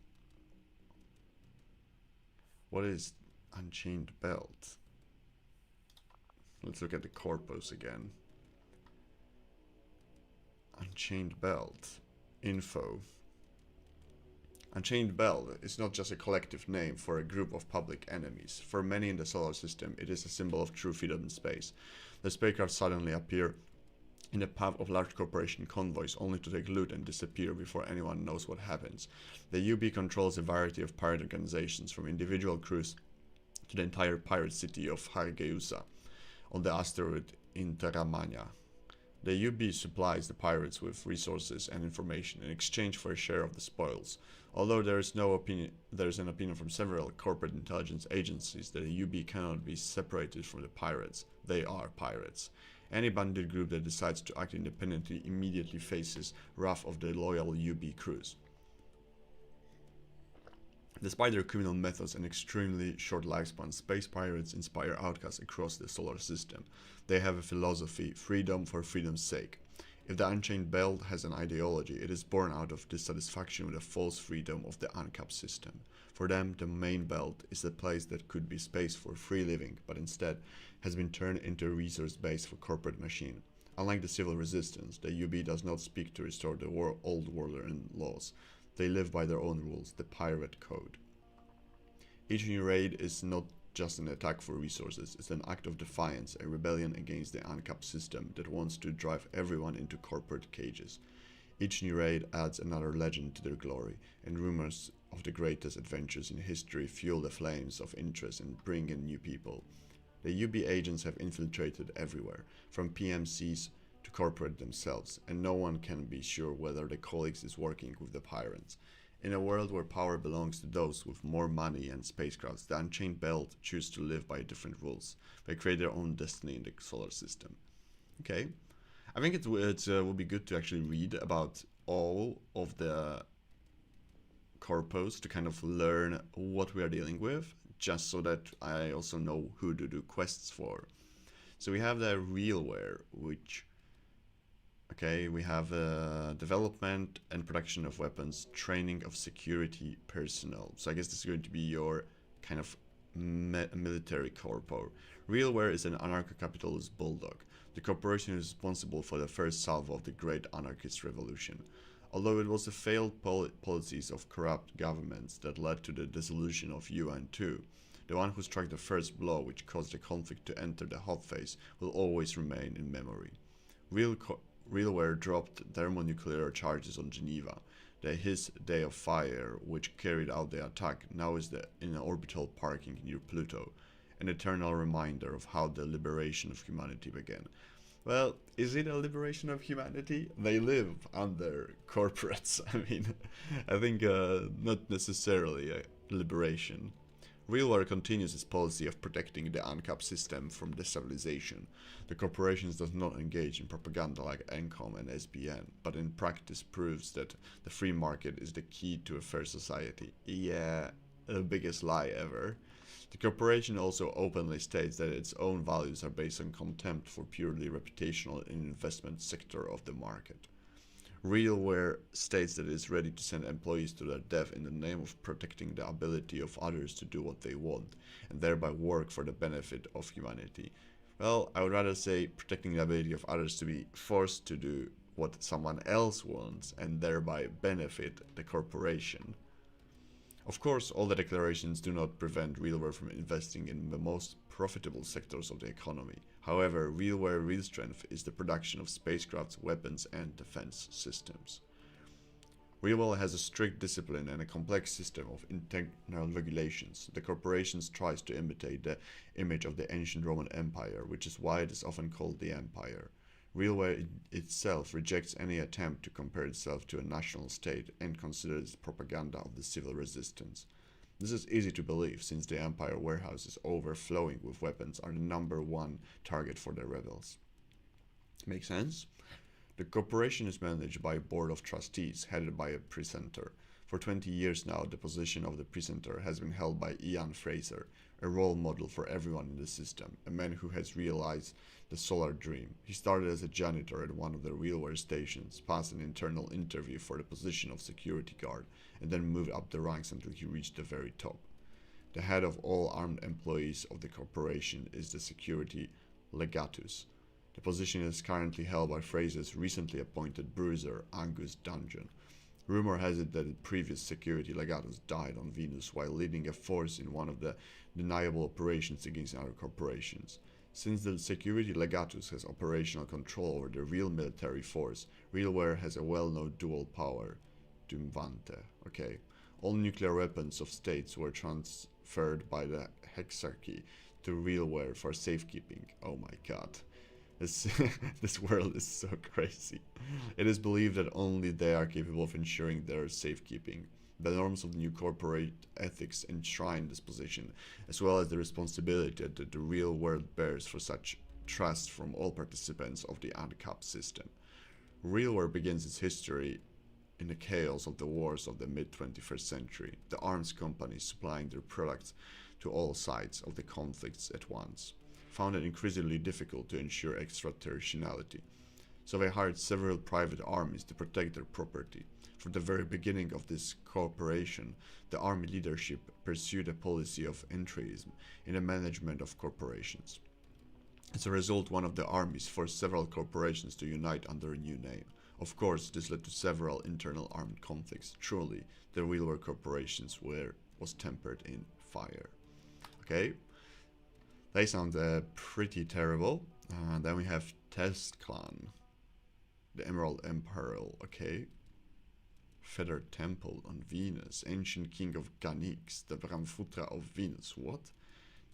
What is Unchained Belt? Let's look at the corpus again. Unchained Belt. Info. Unchained Belt is not just a collective name for a group of public enemies. For many in the solar system, it is a symbol of true freedom in space. The spacecraft suddenly appear in the path of large corporation convoys only to take loot and disappear before anyone knows what happens. The UB controls a variety of pirate organizations, from individual crews to the entire pirate city of Hargeusa on the asteroid Interamania. The UB supplies the pirates with resources and information in exchange for a share of the spoils. Although there is an opinion from several corporate intelligence agencies that the UB cannot be separated from the pirates. They are pirates. Any bandit group that decides to act independently immediately faces wrath of the loyal UB crews. Despite their criminal methods and extremely short lifespan, space pirates inspire outcasts across the solar system. They have a philosophy: freedom for freedom's sake. If the Unchained Belt has an ideology, it is born out of dissatisfaction with the false freedom of the uncapped system. For them, the main belt is the place that could be space for free living, but instead has been turned into a resource base for corporate machine. Unlike the civil resistance, the UB does not speak to restore the old world and laws. They live by their own rules, the Pirate Code. Each new raid is not just an attack for resources, it's an act of defiance, a rebellion against the uncapped system that wants to drive everyone into corporate cages. Each new raid adds another legend to their glory, and rumors of the greatest adventures in history fuel the flames of interest and bring in new people. The UB agents have infiltrated everywhere, from PMCs to corporate themselves, and no one can be sure whether the colleagues is working with the pirates. In a world where power belongs to those with more money and spacecrafts, the Unchained Belt choose to live by different rules. They create their own destiny in the solar system. Okay, I think it will be good to actually read about all of the corpos to kind of learn what we are dealing with, just so that I also know who to do quests for. So we have the realware, which... Okay, we have development and production of weapons, training of security personnel. So I guess this is going to be your kind of military corpo. Realware is an anarcho-capitalist bulldog. The corporation is responsible for the first salvo of the Great Anarchist Revolution. Although it was the failed policies of corrupt governments that led to the dissolution of UN II, the one who struck the first blow which caused the conflict to enter the hot phase will always remain in memory. Realware dropped thermonuclear charges on Geneva. His Day of Fire, which carried out the attack, now is in an orbital parking near Pluto, an eternal reminder of how the liberation of humanity began. Well, is it a liberation of humanity? They live under corporates. I mean, I think not necessarily a liberation. Realware continues its policy of protecting the uncapped system from destabilization. The corporations does not engage in propaganda like ENCOM and SBN, but in practice proves that the free market is the key to a fair society. Yeah, the biggest lie ever. The corporation also openly states that its own values are based on contempt for purely reputational and investment sector of the market. Realware states that it is ready to send employees to their death in the name of protecting the ability of others to do what they want, and thereby work for the benefit of humanity. Well, I would rather say protecting the ability of others to be forced to do what someone else wants, and thereby benefit the corporation. Of course, all the declarations do not prevent Realware from investing in the most profitable sectors of the economy. However, Realware's real strength is the production of spacecrafts, weapons, and defense systems. Realware has a strict discipline and a complex system of internal regulations. The corporation tries to imitate the image of the ancient Roman Empire, which is why it is often called the Empire. Realware itself rejects any attempt to compare itself to a national state and considers propaganda of the civil resistance. This is easy to believe, since the Empire warehouses overflowing with weapons are the #1 target for the rebels. Make sense? The corporation is managed by a board of trustees headed by a precentor. For 20 years now, the position of the precentor has been held by Ian Fraser, a role model for everyone in the system, a man who has realized the solar dream. He started as a janitor at one of the Realware stations, passed an internal interview for the position of security guard, and then moved up the ranks until he reached the very top. The head of all armed employees of the corporation is the security legatus. The position is currently held by Fraser's recently appointed bruiser, Angus Dungeon. Rumor has it that the previous security legatus died on Venus while leading a force in one of the deniable operations against other corporations. Since the security legatus has operational control over the real military force, Realware has a well-known dual power. Dumvante. Okay. All nuclear weapons of states were transferred by the Hexarchy to Realware for safekeeping. Oh my god. This world is so crazy. It is believed that only they are capable of ensuring their safekeeping. The norms of the new corporate ethics enshrine this position, as well as the responsibility that the real world bears for such trust from all participants of the ANCAP system. Real war begins its history in the chaos of the wars of the mid-21st century, the arms companies supplying their products to all sides of the conflicts at once found it increasingly difficult to ensure extraterritoriality, so they hired several private armies to protect their property. From the very beginning of this cooperation, the army leadership pursued a policy of entryism in the management of corporations. As a result, one of the armies forced several corporations to unite under a new name. Of course, this led to several internal armed conflicts. Truly, the real war corporations was tempered in fire. Okay, they sound pretty terrible. Then we have Test Clan, the Emerald Emperor. Okay, Feathered Temple on Venus, Ancient King of Ganix, the Brahmputra of Venus. What?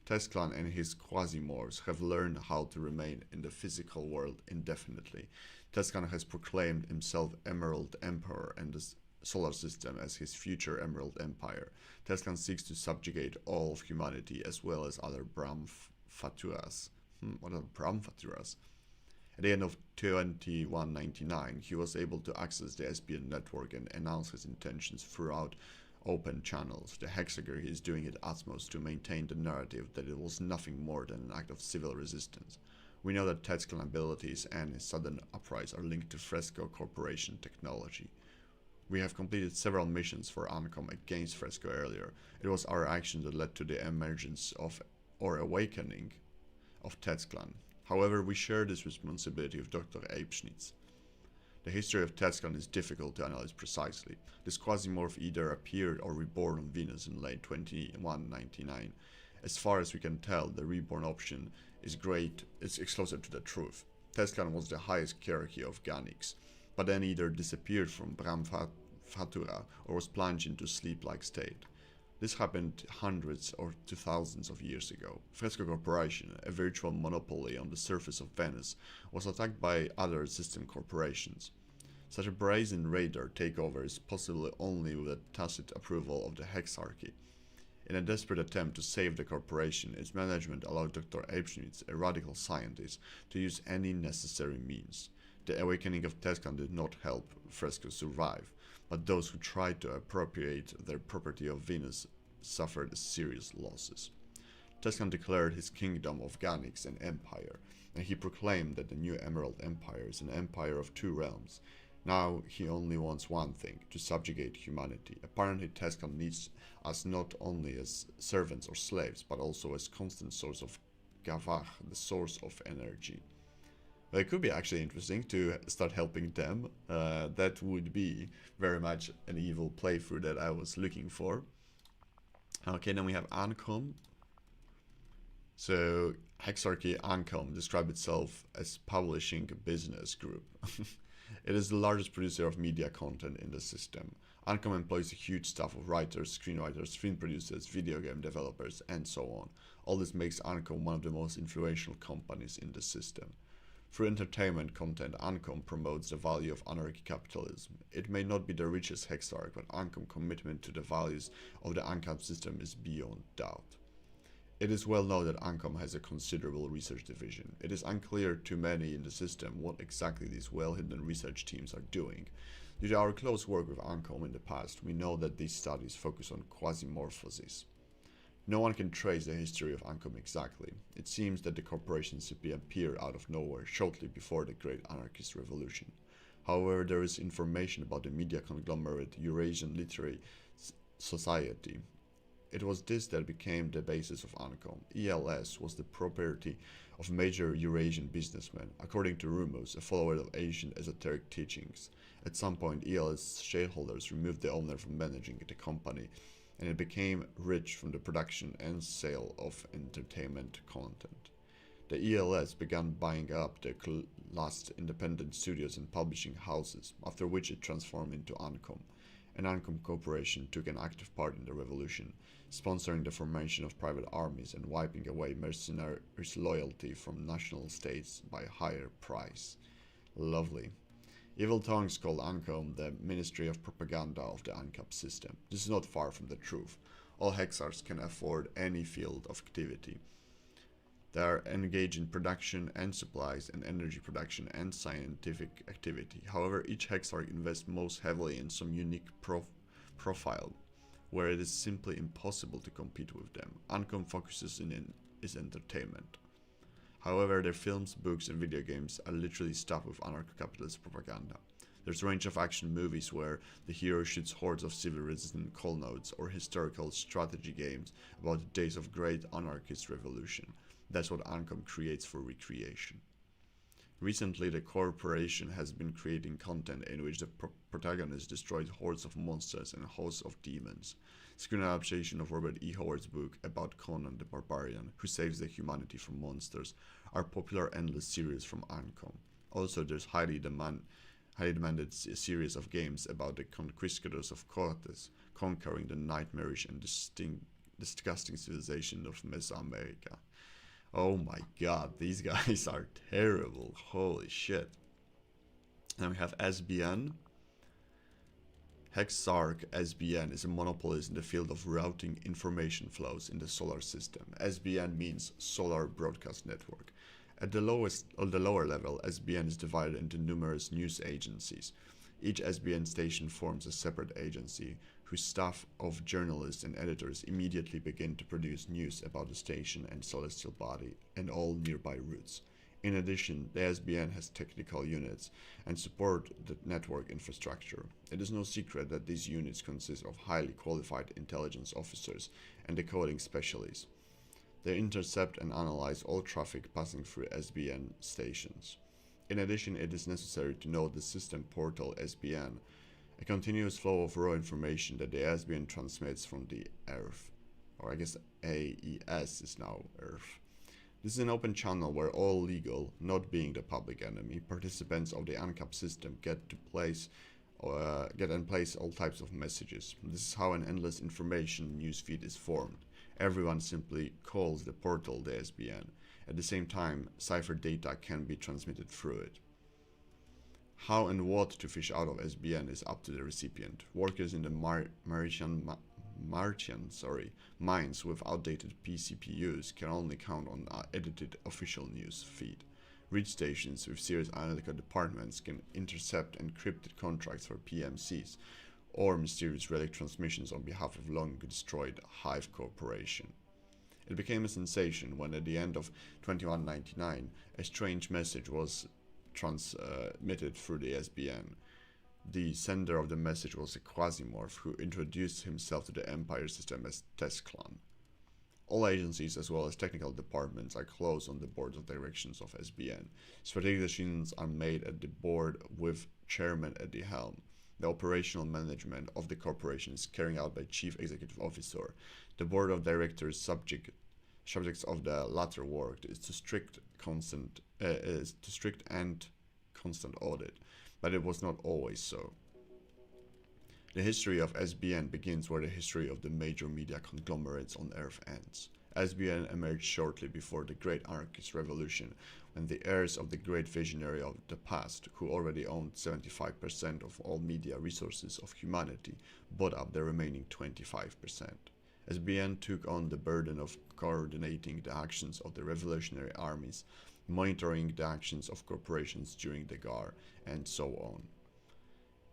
Test-Clan and his Quasimorphs have learned how to remain in the physical world indefinitely. Test-Clan has proclaimed himself Emerald Emperor and the solar system as his future Emerald Empire. Test-Clan seeks to subjugate all of humanity as well as other Brahmpuras. What are Brahmpuras? At the end of 2199, he was able to access the SBN network and announce his intentions throughout open channels. The Hexagon is doing its utmost to maintain the narrative that it was nothing more than an act of civil resistance. We know that Ted's clan abilities and his sudden uprise are linked to Fresco Corporation technology. We have completed several missions for ANCOM against Fresco earlier. It was our action that led to the emergence of, or awakening, of Ted's clan. However, we share this responsibility with Dr. Apeschnitz. The history of Ted's clan is difficult to analyze precisely. This Quasimorph either appeared or reborn on Venus in late 2199. As far as we can tell, the reborn option is closer to the truth. Ted's clan was the highest hierarchy of Ganix, but then either disappeared from Brahmputra or was plunged into sleep-like state. This happened hundreds or to thousands of years ago. Fresco Corporation, a virtual monopoly on the surface of Venus, was attacked by other system corporations. Such a brazen raider takeover is possible only with the tacit approval of the Hexarchy. In a desperate attempt to save the corporation, its management allowed Dr. Apeschnitz, a radical scientist, to use any necessary means. The awakening of Tezcan did not help Fresco survive, but those who tried to appropriate their property of Venus suffered serious losses. Tezcan declared his kingdom of Ganix an empire, and he proclaimed that the new Emerald Empire is an empire of two realms. Now he only wants one thing, to subjugate humanity. Apparently Tezcan needs us not only as servants or slaves, but also as constant source of Gavach, the source of energy. Well, it could be actually interesting to start helping them. That would be very much an evil playthrough that I was looking for. Okay, then we have ANCOM. So, Hexarchy ANCOM describes itself as publishing business group. It is the largest producer of media content in the system. ANCOM employs a huge staff of writers, screenwriters, film producers, video game developers, and so on. All this makes ANCOM one of the most influential companies in the system. Through entertainment content, ANCOM promotes the value of anarchy capitalism. It may not be the richest Hexarch, but ANCOM's commitment to the values of the ANCAP system is beyond doubt. It is well known that ANCOM has a considerable research division. It is unclear to many in the system what exactly these well-hidden research teams are doing. Due to our close work with ANCOM in the past, we know that these studies focus on quasimorphosis. No one can trace the history of ANCOM exactly. It seems that the corporation simply appeared out of nowhere shortly before the Great Anarchist Revolution. However, there is information about the media conglomerate Eurasian Literary Society. It was this that became the basis of ANCOM. ELS was the property of major Eurasian businessmen, according to rumors, a follower of Asian esoteric teachings. At some point, ELS shareholders removed the owner from managing the company, and it became rich from the production and sale of entertainment content. The ELS began buying up the last independent studios and publishing houses, after which it transformed into ANCOM. And ANCOM Corporation took an active part in the revolution, sponsoring the formation of private armies and wiping away mercenaries' loyalty from national states by a higher price. Lovely. Evil tongues call ANCOM the Ministry of Propaganda of the ANCAP system. This is not far from the truth. All Hexars can afford any field of activity. They are engaged in production and supplies and energy production and scientific activity. However, each hexarch invests most heavily in some unique profile, where it is simply impossible to compete with them. Ancom focuses in is entertainment. However, their films, books, and video games are literally stuffed with anarcho-capitalist propaganda. There's a range of action movies where the hero shoots hordes of civil-resistant colonels, or historical strategy games about the days of great anarchist revolution. That's what Ancom creates for recreation. Recently, the corporation has been creating content in which the protagonist destroys hordes of monsters and hosts of demons. Screen adaptation of Robert E. Howard's book about Conan the Barbarian, who saves the humanity from monsters, are popular endless series from Ancom. Also, there's highly demanded series of games about the conquistadors of Cortes conquering the nightmarish and disgusting civilization of Mesoamerica. Oh my god, these guys are terrible. Holy shit. Then we have SBN. Hexarch SBN is a monopolist in the field of routing information flows in the solar system. SBN means Solar Broadcast Network. At the lower level, SBN is divided into numerous news agencies. Each SBN station forms a separate agency, whose staff of journalists and editors immediately begin to produce news about the station and celestial body and all nearby routes. In addition, the SBN has technical units and support the network infrastructure. It is no secret that these units consist of highly qualified intelligence officers and decoding specialists. They intercept and analyze all traffic passing through SBN stations. In addition, it is necessary to know the system portal SBN, a continuous flow of raw information that the SBN transmits from the Earth. Or I guess AES is now Earth. This is an open channel where all legal, not being the public enemy, participants of the ANCAP system get and place all types of messages. This is how an endless information newsfeed is formed. Everyone simply calls the portal the SBN. At the same time, cipher data can be transmitted through it. How and what to fish out of SBN is up to the recipient. Workers in the mines with outdated PCPUs can only count on edited official news feed. Read stations with serious analytical departments can intercept encrypted contracts for PMCs or mysterious relic transmissions on behalf of long destroyed Hive Corporation. It became a sensation when at the end of 2199 a strange message was transmitted through the SBN. The sender of the message was a Quasimorph who introduced himself to the Empire system as Tesclan. All agencies as well as technical departments are close on the board of directions of SBN. Strategic decisions are made at the board with chairman at the helm. The operational management of the corporation is carried out by Chief Executive Officer. The board of directors subjects of the latter work is to strict and constant audit, but it was not always so. The history of SBN begins where the history of the major media conglomerates on Earth ends. SBN emerged shortly before the Great Anarchist Revolution, when the heirs of the great visionary of the past, who already owned 75% of all media resources of humanity, bought up the remaining 25%. SBN took on the burden of coordinating the actions of the revolutionary armies, monitoring the actions of corporations during the GAR, and so on.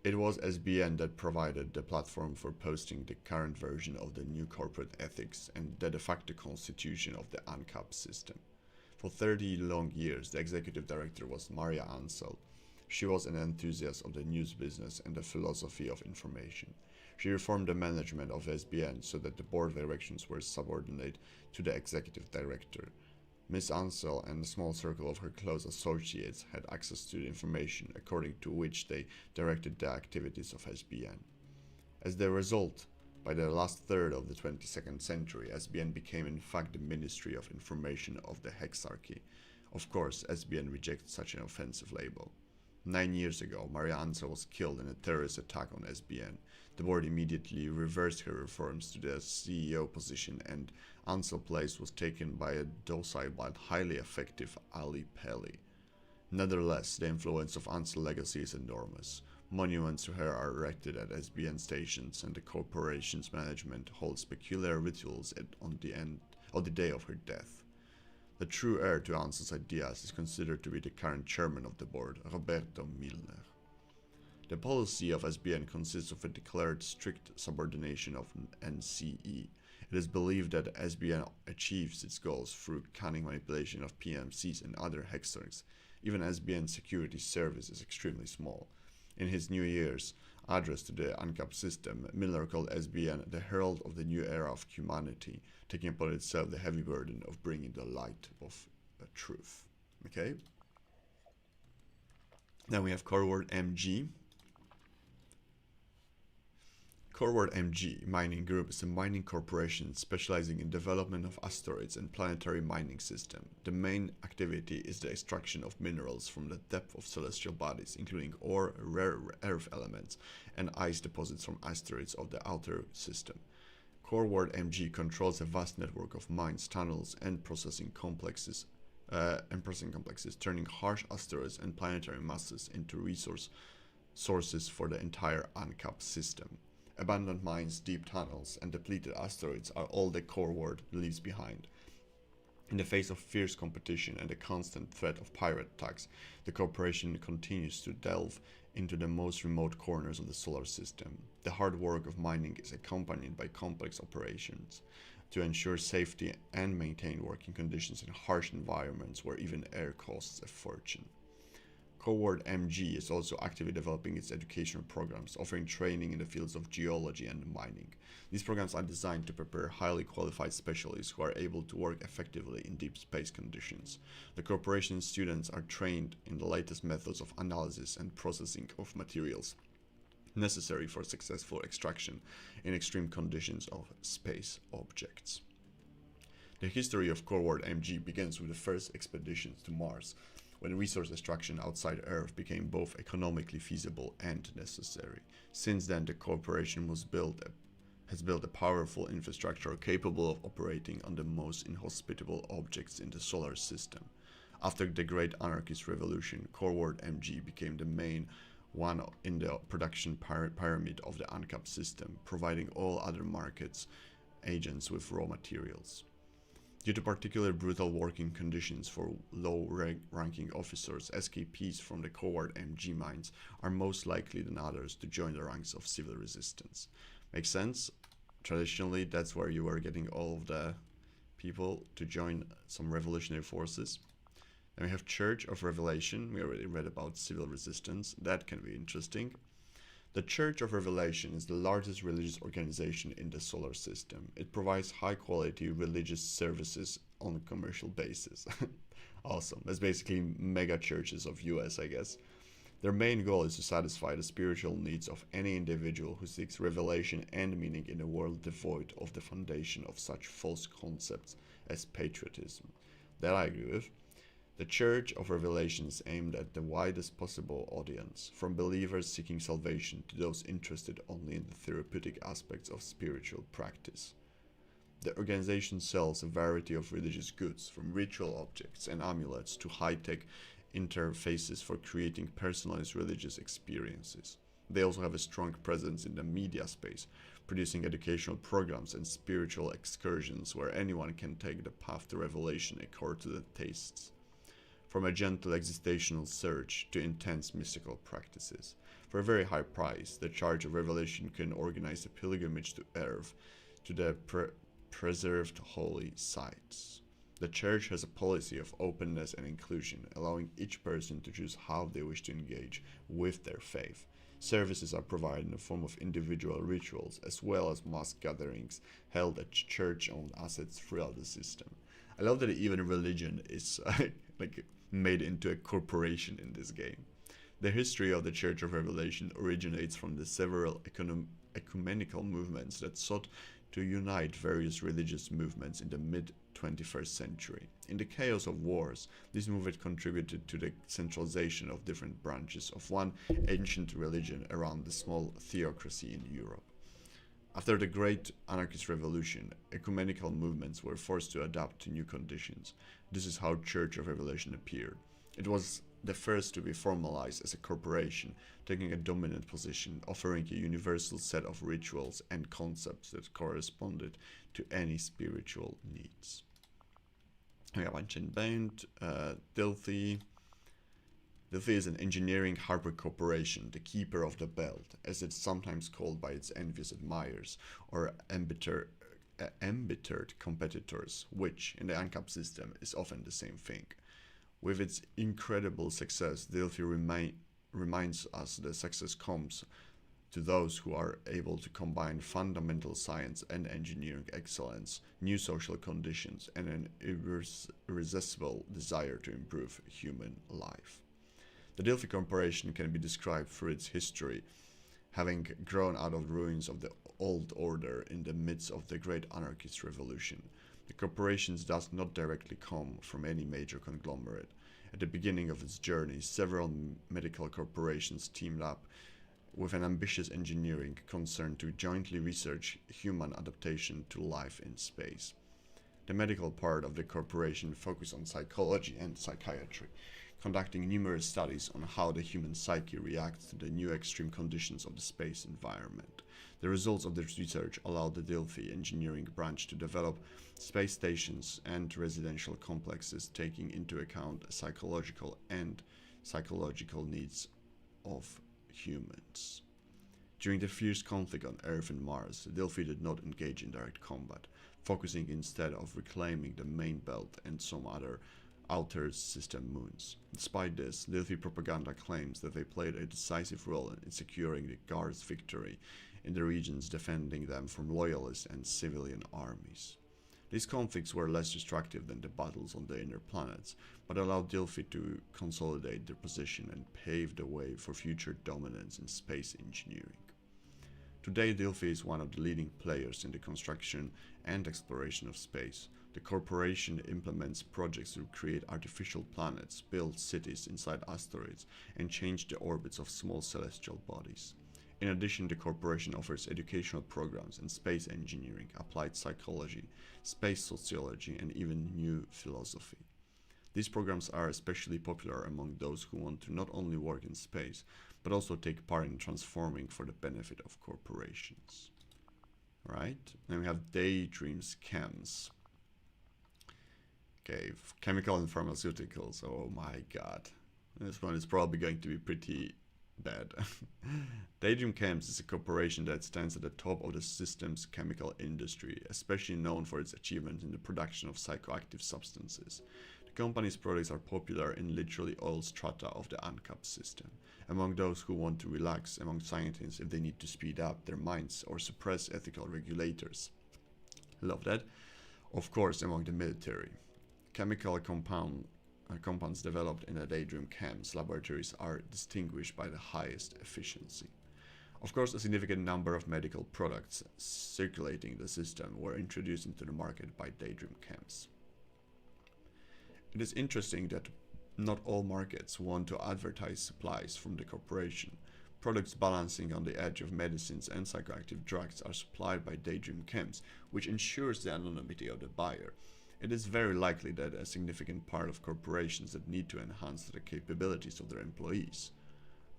It was SBN that provided the platform for posting the current version of the new corporate ethics and the de facto constitution of the ANCAP system. For 30 long years, the executive director was Maria Ansel. She was an enthusiast of the news business and the philosophy of information. She reformed the management of SBN so that the board of directions were subordinate to the executive director. Miss Ansel and a small circle of her close associates had access to the information according to which they directed the activities of SBN. As the result, by the last third of the 22nd century, SBN became in fact the Ministry of Information of the Hexarchy. Of course, SBN rejects such an offensive label. 9 years ago, Maria Ansel was killed in a terrorist attack on SBN. The board immediately reversed her reforms to the CEO position, and Ansel's place was taken by a docile but highly effective Ali Pelli. Nevertheless, the influence of Ansel's legacy is enormous. Monuments to her are erected at SBN stations, and the corporation's management holds peculiar rituals on the day of her death. The true heir to Anson's ideas is considered to be the current chairman of the board, Roberto Milner. The policy of SBN consists of a declared strict subordination of NCE. It is believed that SBN achieves its goals through cunning manipulation of PMCs and other hexers. Even SBN security service is extremely small. In his New Year's address to the UNCAP system, Miller called SBN the herald of the new era of humanity, taking upon itself the heavy burden of bringing the light of truth. Okay? Then we have core word MG. Core word MG Mining Group is a mining corporation specializing in development of asteroids and planetary mining system. The main activity is the extraction of minerals from the depth of celestial bodies, including ore, rare earth elements, and ice deposits from asteroids of the outer system. Core word MG controls a vast network of mines, tunnels, and processing complexes, turning harsh asteroids and planetary masses into resource sources for the entire UNCAP system. Abandoned mines, deep tunnels, and depleted asteroids are all the core word leaves behind. In the face of fierce competition and the constant threat of pirate attacks, the corporation continues to delve into the most remote corners of the solar system. The hard work of mining is accompanied by complex operations to ensure safety and maintain working conditions in harsh environments where even air costs a fortune. Core MG is also actively developing its educational programs, offering training in the fields of geology and mining. These programs are designed to prepare highly qualified specialists who are able to work effectively in deep space conditions. The corporation's students are trained in the latest methods of analysis and processing of materials necessary for successful extraction in extreme conditions of space objects. The history of Core MG begins with the first expeditions to Mars, when resource extraction outside Earth became both economically feasible and necessary. Since then, the corporation has built a powerful infrastructure capable of operating on the most inhospitable objects in the solar system. After the Great Anarchist Revolution, Core MG became the main one in the production pyramid of the UNCAP system, providing all other markets agents with raw materials. Due to particularly brutal working conditions for low-ranking officers, escapees from the Core MG mines are most likely than others to join the ranks of civil resistance. Makes sense? Traditionally, that's where you were getting all of the people to join some revolutionary forces. Then we have Church of Revelation. We already read about civil resistance. That can be interesting. The Church of Revelation is the largest religious organization in the solar system. It provides high-quality religious services on a commercial basis. Awesome. That's basically mega churches of US, I guess. Their main goal is to satisfy the spiritual needs of any individual who seeks revelation and meaning in a world devoid of the foundation of such false concepts as patriotism. That I agree with. The Church of Revelation is aimed at the widest possible audience, from believers seeking salvation to those interested only in the therapeutic aspects of spiritual practice. The organization sells a variety of religious goods, from ritual objects and amulets to high-tech interfaces for creating personalized religious experiences. They also have a strong presence in the media space, producing educational programs and spiritual excursions where anyone can take the path to revelation according to their tastes. From a gentle existential search to intense mystical practices. For a very high price, the Church of Revelation can organize a pilgrimage to Earth, to the preserved holy sites. The Church has a policy of openness and inclusion, allowing each person to choose how they wish to engage with their faith. Services are provided in the form of individual rituals, as well as mass gatherings held at church-owned assets throughout the system. I love that even religion is like made into a corporation in this game. The history of the Church of Revelation originates from the several ecumenical movements that sought to unite various religious movements in the mid-21st century. In the chaos of wars, this movement contributed to the centralization of different branches of one ancient religion around the small theocracy in Europe. After the Great Anarchist Revolution, ecumenical movements were forced to adapt to new conditions. This is how Church of Revelation appeared. It was the first to be formalized as a corporation, taking a dominant position, offering a universal set of rituals and concepts that corresponded to any spiritual needs. We have Ancient Bound, Delphi. Delphi is an engineering hardware corporation, the keeper of the belt, as it's sometimes called by its envious admirers, or embittered competitors, which, in the ANCAP system, is often the same thing. With its incredible success, Delphi reminds us that success comes to those who are able to combine fundamental science and engineering excellence, new social conditions, and an irresistible desire to improve human life. The Delphi Corporation can be described through its history, having grown out of the ruins of the old order in the midst of the great anarchist revolution. The corporation does not directly come from any major conglomerate. At the beginning of its journey, several medical corporations teamed up with an ambitious engineering concern to jointly research human adaptation to life in space. The medical part of the corporation focused on psychology and psychiatry, conducting numerous studies on how the human psyche reacts to the new extreme conditions of the space environment. The results of this research allowed the Delphi engineering branch to develop space stations and residential complexes taking into account psychological needs of humans. During the fierce conflict on Earth and Mars, Delphi did not engage in direct combat, focusing instead of reclaiming the main belt and some other outer system moons. Despite this, Delphi propaganda claims that they played a decisive role in securing the Guards' victory in the regions, defending them from loyalist and civilian armies. These conflicts were less destructive than the battles on the inner planets, but allowed Delphi to consolidate their position and pave the way for future dominance in space engineering. Today, Delphi is one of the leading players in the construction and exploration of space. The corporation implements projects to create artificial planets, build cities inside asteroids, and change the orbits of small celestial bodies. In addition, the corporation offers educational programs in space engineering, applied psychology, space sociology, and even new philosophy. These programs are especially popular among those who want to not only work in space, but also take part in transforming for the benefit of corporations. Right? Then we have Daydreams Chems. Okay, chemical and pharmaceuticals. Oh my god. This one is probably going to be pretty bad. Daydream Chems is a corporation that stands at the top of the system's chemical industry, especially known for its achievements in the production of psychoactive substances. The company's products are popular in literally all strata of the ANCAP system, among those who want to relax, among scientists if they need to speed up their minds or suppress ethical regulators. Love that. Of course, among the military. Chemical compounds developed in the Daydream Chems laboratories are distinguished by the highest efficiency. Of course, a significant number of medical products circulating the system were introduced into the market by Daydream Chems. It is interesting that not all markets want to advertise supplies from the corporation. Products balancing on the edge of medicines and psychoactive drugs are supplied by Daydream Chems, which ensures the anonymity of the buyer. It is very likely that a significant part of corporations that need to enhance the capabilities of their employees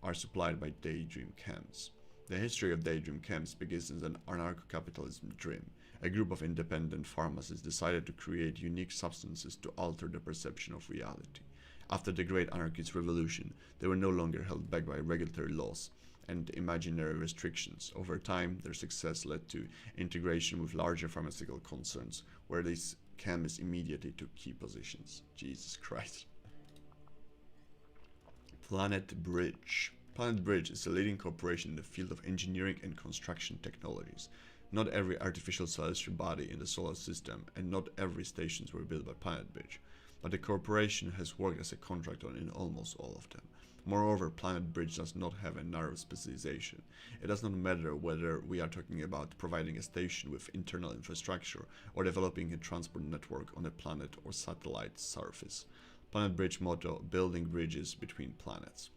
are supplied by Daydream Chems. The history of Daydream Chems begins as an anarcho-capitalism dream. A group of independent pharmacists decided to create unique substances to alter the perception of reality. After the Great Anarchist Revolution, they were no longer held back by regulatory laws and imaginary restrictions. Over time, their success led to integration with larger pharmaceutical concerns, where these chemists immediately took key positions. Jesus Christ. Planet Bridge. Planet Bridge is a leading corporation in the field of engineering and construction technologies. Not every artificial celestial body in the solar system and not every stations were built by Planet Bridge, but the corporation has worked as a contractor in almost all of them. Moreover, Planet Bridge does not have a narrow specialization. It does not matter whether we are talking about providing a station with internal infrastructure or developing a transport network on a planet or satellite surface. Planet Bridge motto: building bridges between planets.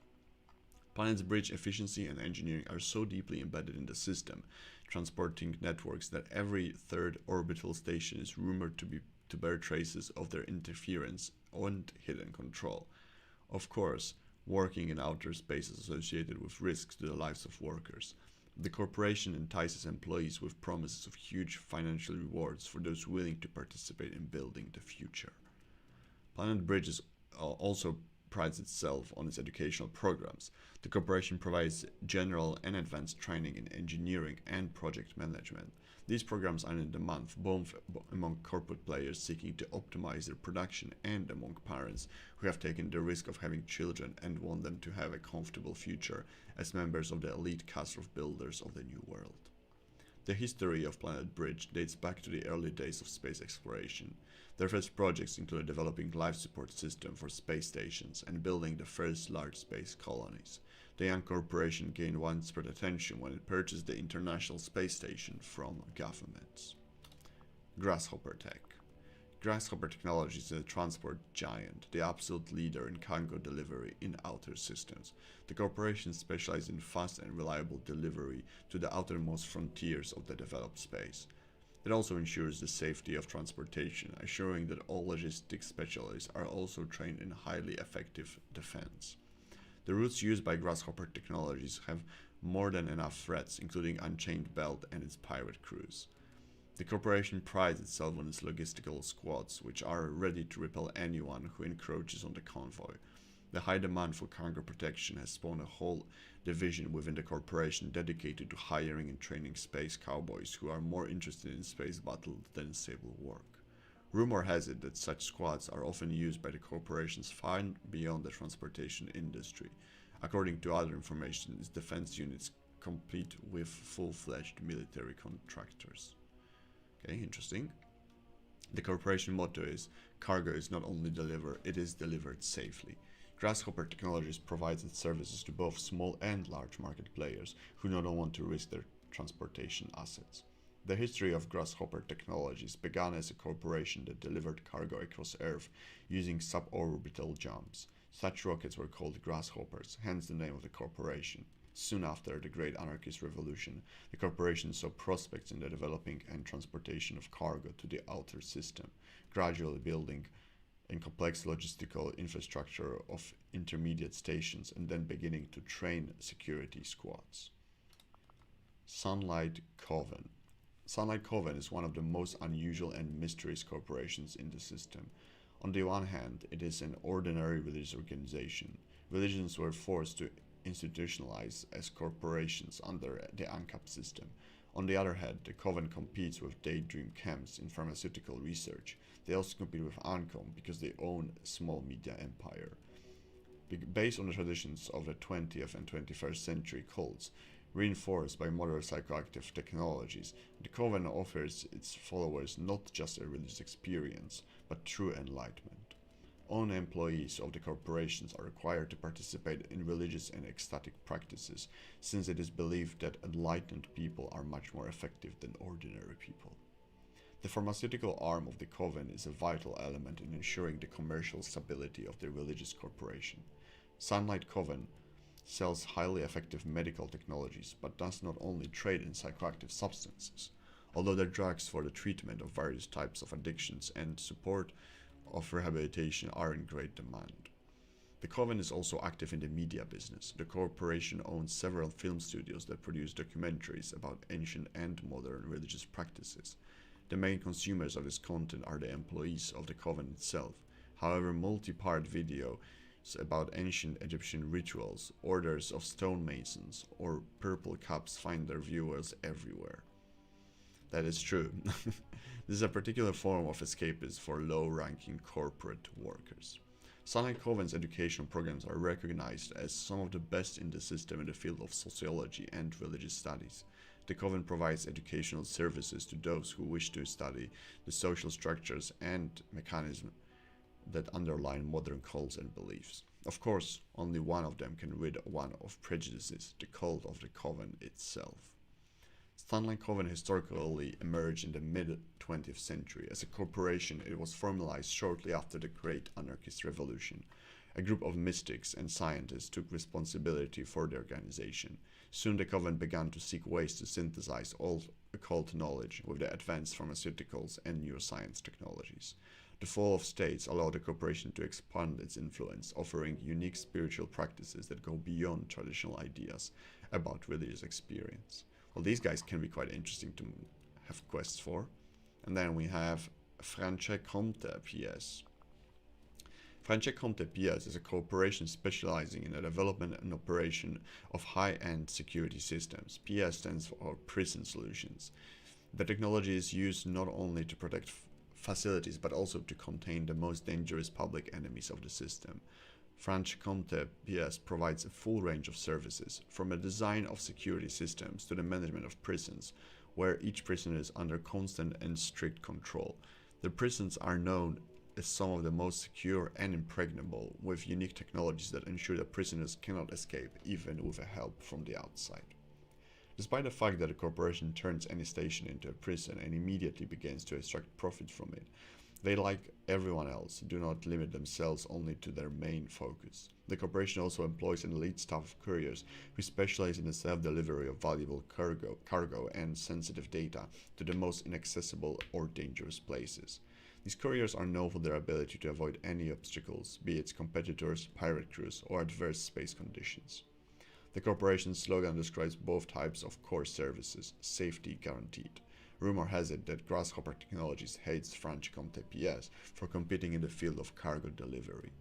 Planet's bridge efficiency and engineering are so deeply embedded in the system, transporting networks, that every third orbital station is rumored to bear traces of their interference and hidden control. Of course, working in outer space is associated with risks to the lives of workers. The corporation entices employees with promises of huge financial rewards for those willing to participate in building the future. Planet Bridge also prides itself on its educational programs. The corporation provides general and advanced training in engineering and project management. These programs are in demand both among corporate players seeking to optimize their production and among parents who have taken the risk of having children and want them to have a comfortable future as members of the elite cast of builders of the new world. The history of Planet Bridge dates back to the early days of space exploration. Their first projects included developing life support system for space stations and building the first large space colonies. The young corporation gained widespread attention when it purchased the International Space Station from governments. Grasshopper Tech. Grasshopper Technologies is a transport giant, the absolute leader in cargo delivery in outer systems. The corporation specializes in fast and reliable delivery to the outermost frontiers of the developed space. It also ensures the safety of transportation, assuring that all logistics specialists are also trained in highly effective defense. The routes used by Grasshopper Technologies have more than enough threats, including Unchained Belt and its pirate crews. The corporation prides itself on its logistical squads, which are ready to repel anyone who encroaches on the convoy. The high demand for cargo protection has spawned a whole division within the corporation dedicated to hiring and training space cowboys who are more interested in space battle than in civil work. Rumor has it that such squads are often used by the corporations far beyond the transportation industry. According to other information, its defense units complete with full-fledged military contractors. Okay, interesting. The corporation motto is, cargo is not only delivered, it is delivered safely. Grasshopper Technologies provides its services to both small and large market players who do not want to risk their transportation assets. The history of Grasshopper Technologies began as a corporation that delivered cargo across Earth using suborbital jumps. Such rockets were called grasshoppers, hence the name of the corporation. Soon after the Great Anarchist Revolution, the corporation saw prospects in the developing and transportation of cargo to the outer system, gradually building a complex logistical infrastructure of intermediate stations and then beginning to train security squads. Sunlight Coven. Sunlight Coven is one of the most unusual and mysterious corporations in the system. On the one hand, it is an ordinary religious organization. Religions were forced to institutionalize as corporations under the ANCAP system. On the other hand, the Coven competes with Daydream Camps in pharmaceutical research. They also compete with ANCOM because they own a small media empire. Based on the traditions of the 20th and 21st century cults, reinforced by modern psychoactive technologies, the Coven offers its followers not just a religious experience, but true enlightenment. All employees of the corporations are required to participate in religious and ecstatic practices, since it is believed that enlightened people are much more effective than ordinary people. The pharmaceutical arm of the Coven is a vital element in ensuring the commercial stability of the religious corporation. Sunlight Coven sells highly effective medical technologies, but does not only trade in psychoactive substances. Although their drugs for the treatment of various types of addictions and support of rehabilitation are in great demand. The Coven is also active in the media business. The corporation owns several film studios that produce documentaries about ancient and modern religious practices. The main consumers of this content are the employees of the Coven itself. However, multi-part videos about ancient Egyptian rituals, orders of stonemasons, or purple cups find their viewers everywhere. That is true. This is a particular form of escapism for low-ranking corporate workers. Sunlight Coven's educational programs are recognized as some of the best in the system in the field of sociology and religious studies. The Coven provides educational services to those who wish to study the social structures and mechanisms that underlie modern cults and beliefs. Of course, only one of them can rid one of prejudices, the cult of the Coven itself. Sunlight Coven historically emerged in the mid-20th century. As a corporation, it was formalized shortly after the Great Anarchist Revolution. A group of mystics and scientists took responsibility for the organization. Soon the Coven began to seek ways to synthesize all occult knowledge with the advanced pharmaceuticals and neuroscience technologies. The fall of states allowed the corporation to expand its influence, offering unique spiritual practices that go beyond traditional ideas about religious experience. Well, these guys can be quite interesting to have quests for. And then we have France Comte PS. Franche Comte PS is a corporation specializing in the development and operation of high-end security systems. PS stands for Prison Solutions. The technology is used not only to protect facilities but also to contain the most dangerous public enemies of the system. Franche Comte PS provides a full range of services, from the design of security systems to the management of prisons, where each prisoner is under constant and strict control. The prisons are known as some of the most secure and impregnable, with unique technologies that ensure that prisoners cannot escape even with help from the outside. Despite the fact that a corporation turns any station into a prison and immediately begins to extract profit from it, they, like everyone else, do not limit themselves only to their main focus. The corporation also employs an elite staff of couriers who specialize in the self-delivery of valuable cargo and sensitive data to the most inaccessible or dangerous places. These couriers are known for their ability to avoid any obstacles, be it competitors, pirate crews, or adverse space conditions. The corporation's slogan describes both types of core services, safety guaranteed. Rumor has it that Grasshopper Technologies hates Franche Comte PS for competing in the field of cargo delivery.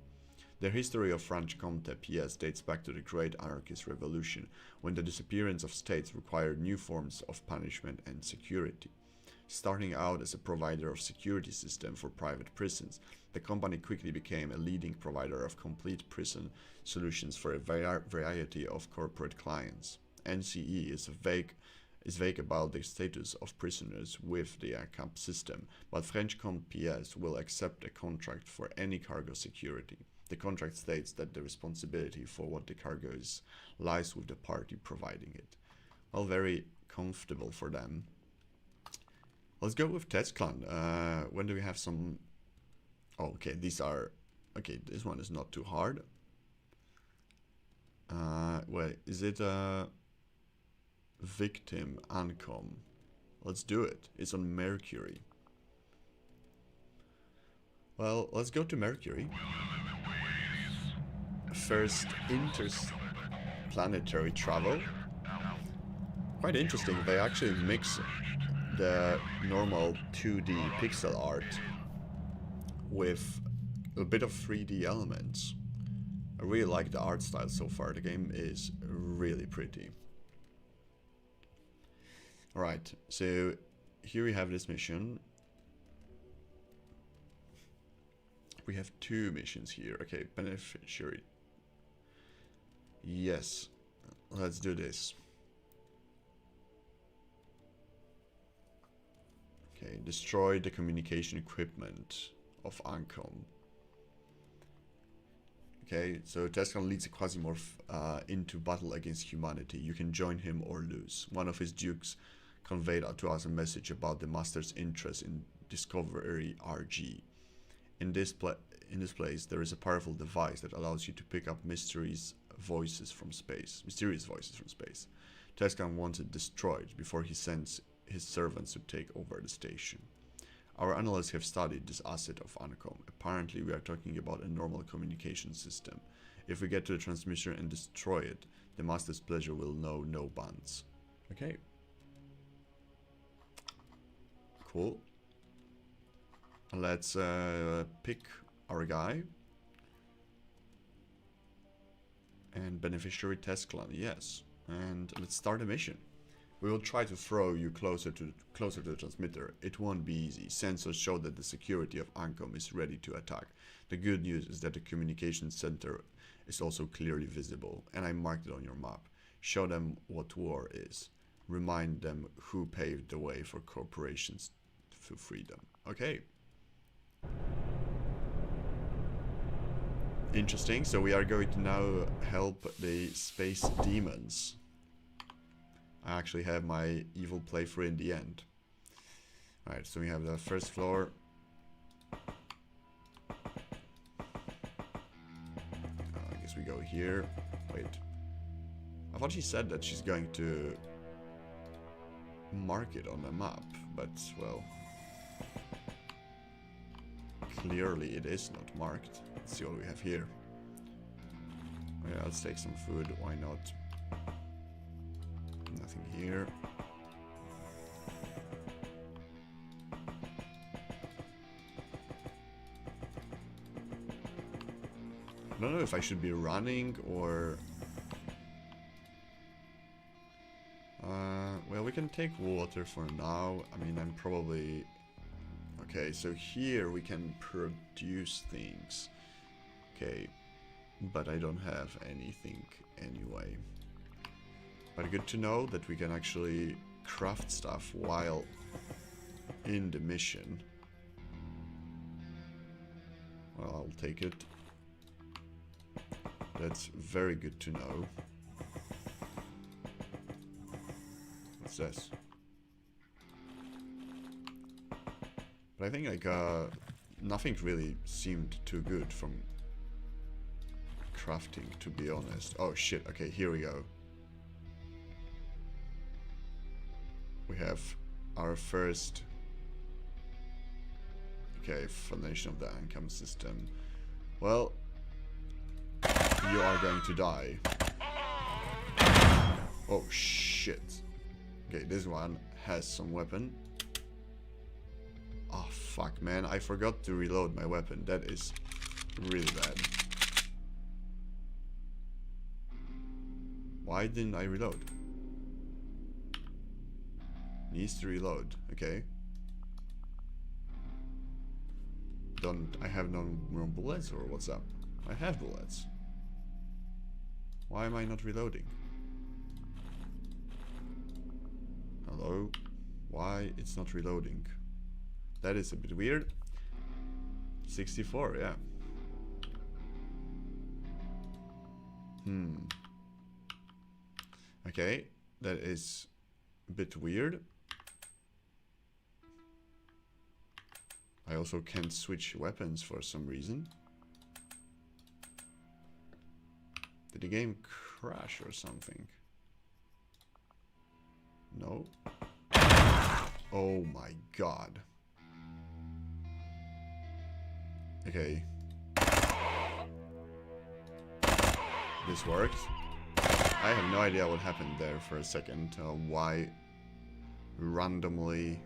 The history of Franche Comte PS dates back to the Great Anarchist Revolution, when the disappearance of states required new forms of punishment and security. Starting out as a provider of security systems for private prisons, the company quickly became a leading provider of complete prison solutions for a variety of corporate clients. NCE is vague about the status of prisoners with the ACAP system, but Franche Comte PS will accept a contract for any cargo security. The contract states that the responsibility for what the cargo is lies with the party providing it. Well, very comfortable for them. Let's go with Tezclan. When do we have some... Oh, okay, these are... Okay, this one is not too hard. Wait, is it Victim Ancom? Let's do it. It's on Mercury. Well, let's go to Mercury. First interplanetary travel. Quite interesting. They actually mix the normal 2D pixel art with a bit of 3D elements. I really like the art style so far. The game is really pretty. Alright, so here we have this mission. We have two missions here. Okay, beneficiary. Yes, let's do this. Okay, destroy the communication equipment of Ancom. Okay, so Tezclan leads a Quasimorph into battle against humanity. You can join him or lose. One of his dukes conveyed to us a message about the Master's interest in Discovery RG. In this place, there is a powerful device that allows you to pick up mysterious voices from space. Tezclan wants it destroyed before he sends his servants to take over the station. Our analysts have studied this asset of Ancom. Apparently, we are talking about a normal communication system. If we get to the transmission and destroy it, the Master's pleasure will know no bounds. Okay. Cool. Let's pick our guy. And beneficiary Tezclan, yes. And let's start a mission. We will try to throw you closer to the transmitter. It won't be easy. Sensors show that the security of Ancom is ready to attack. The good news is that the communication center is also clearly visible, and I marked it on your map. Show them what war is. Remind them who paved the way for corporations to freedom. Okay. Interesting. So we are going to now help the space demons. I actually have my evil playthrough in the end. Alright, so we have the first floor. I guess we go here. Wait. I thought she said that she's going to mark it on the map, but, well, clearly it is not marked. Let's see what we have here. Yeah, let's take some food, why not? Nothing here. I don't know if I should be running or... well, we can take water for now. I mean, I'm probably... Okay, so here we can produce things. Okay, but I don't have anything anyway. But good to know that we can actually craft stuff while in the mission. Well, I'll take it. That's very good to know. What's this? But I think like nothing really seemed too good from crafting, to be honest. Oh shit, okay, here we go. We have our first... Okay, foundation of the income system. Well, you are going to die. Oh shit. Okay, this one has some weapon. Oh fuck, man, I forgot to reload my weapon. That is really bad. Why didn't I reload? Needs to reload, okay. Don't I have no more bullets, or what's up? I have bullets. Why am I not reloading? Hello? Why it's not reloading? That is a bit weird. 64, yeah. Okay, that is a bit weird. I also can't switch weapons for some reason. Did the game crash or something? No. Oh my god. Okay. This worked. I have no idea what happened there for a second. Why randomly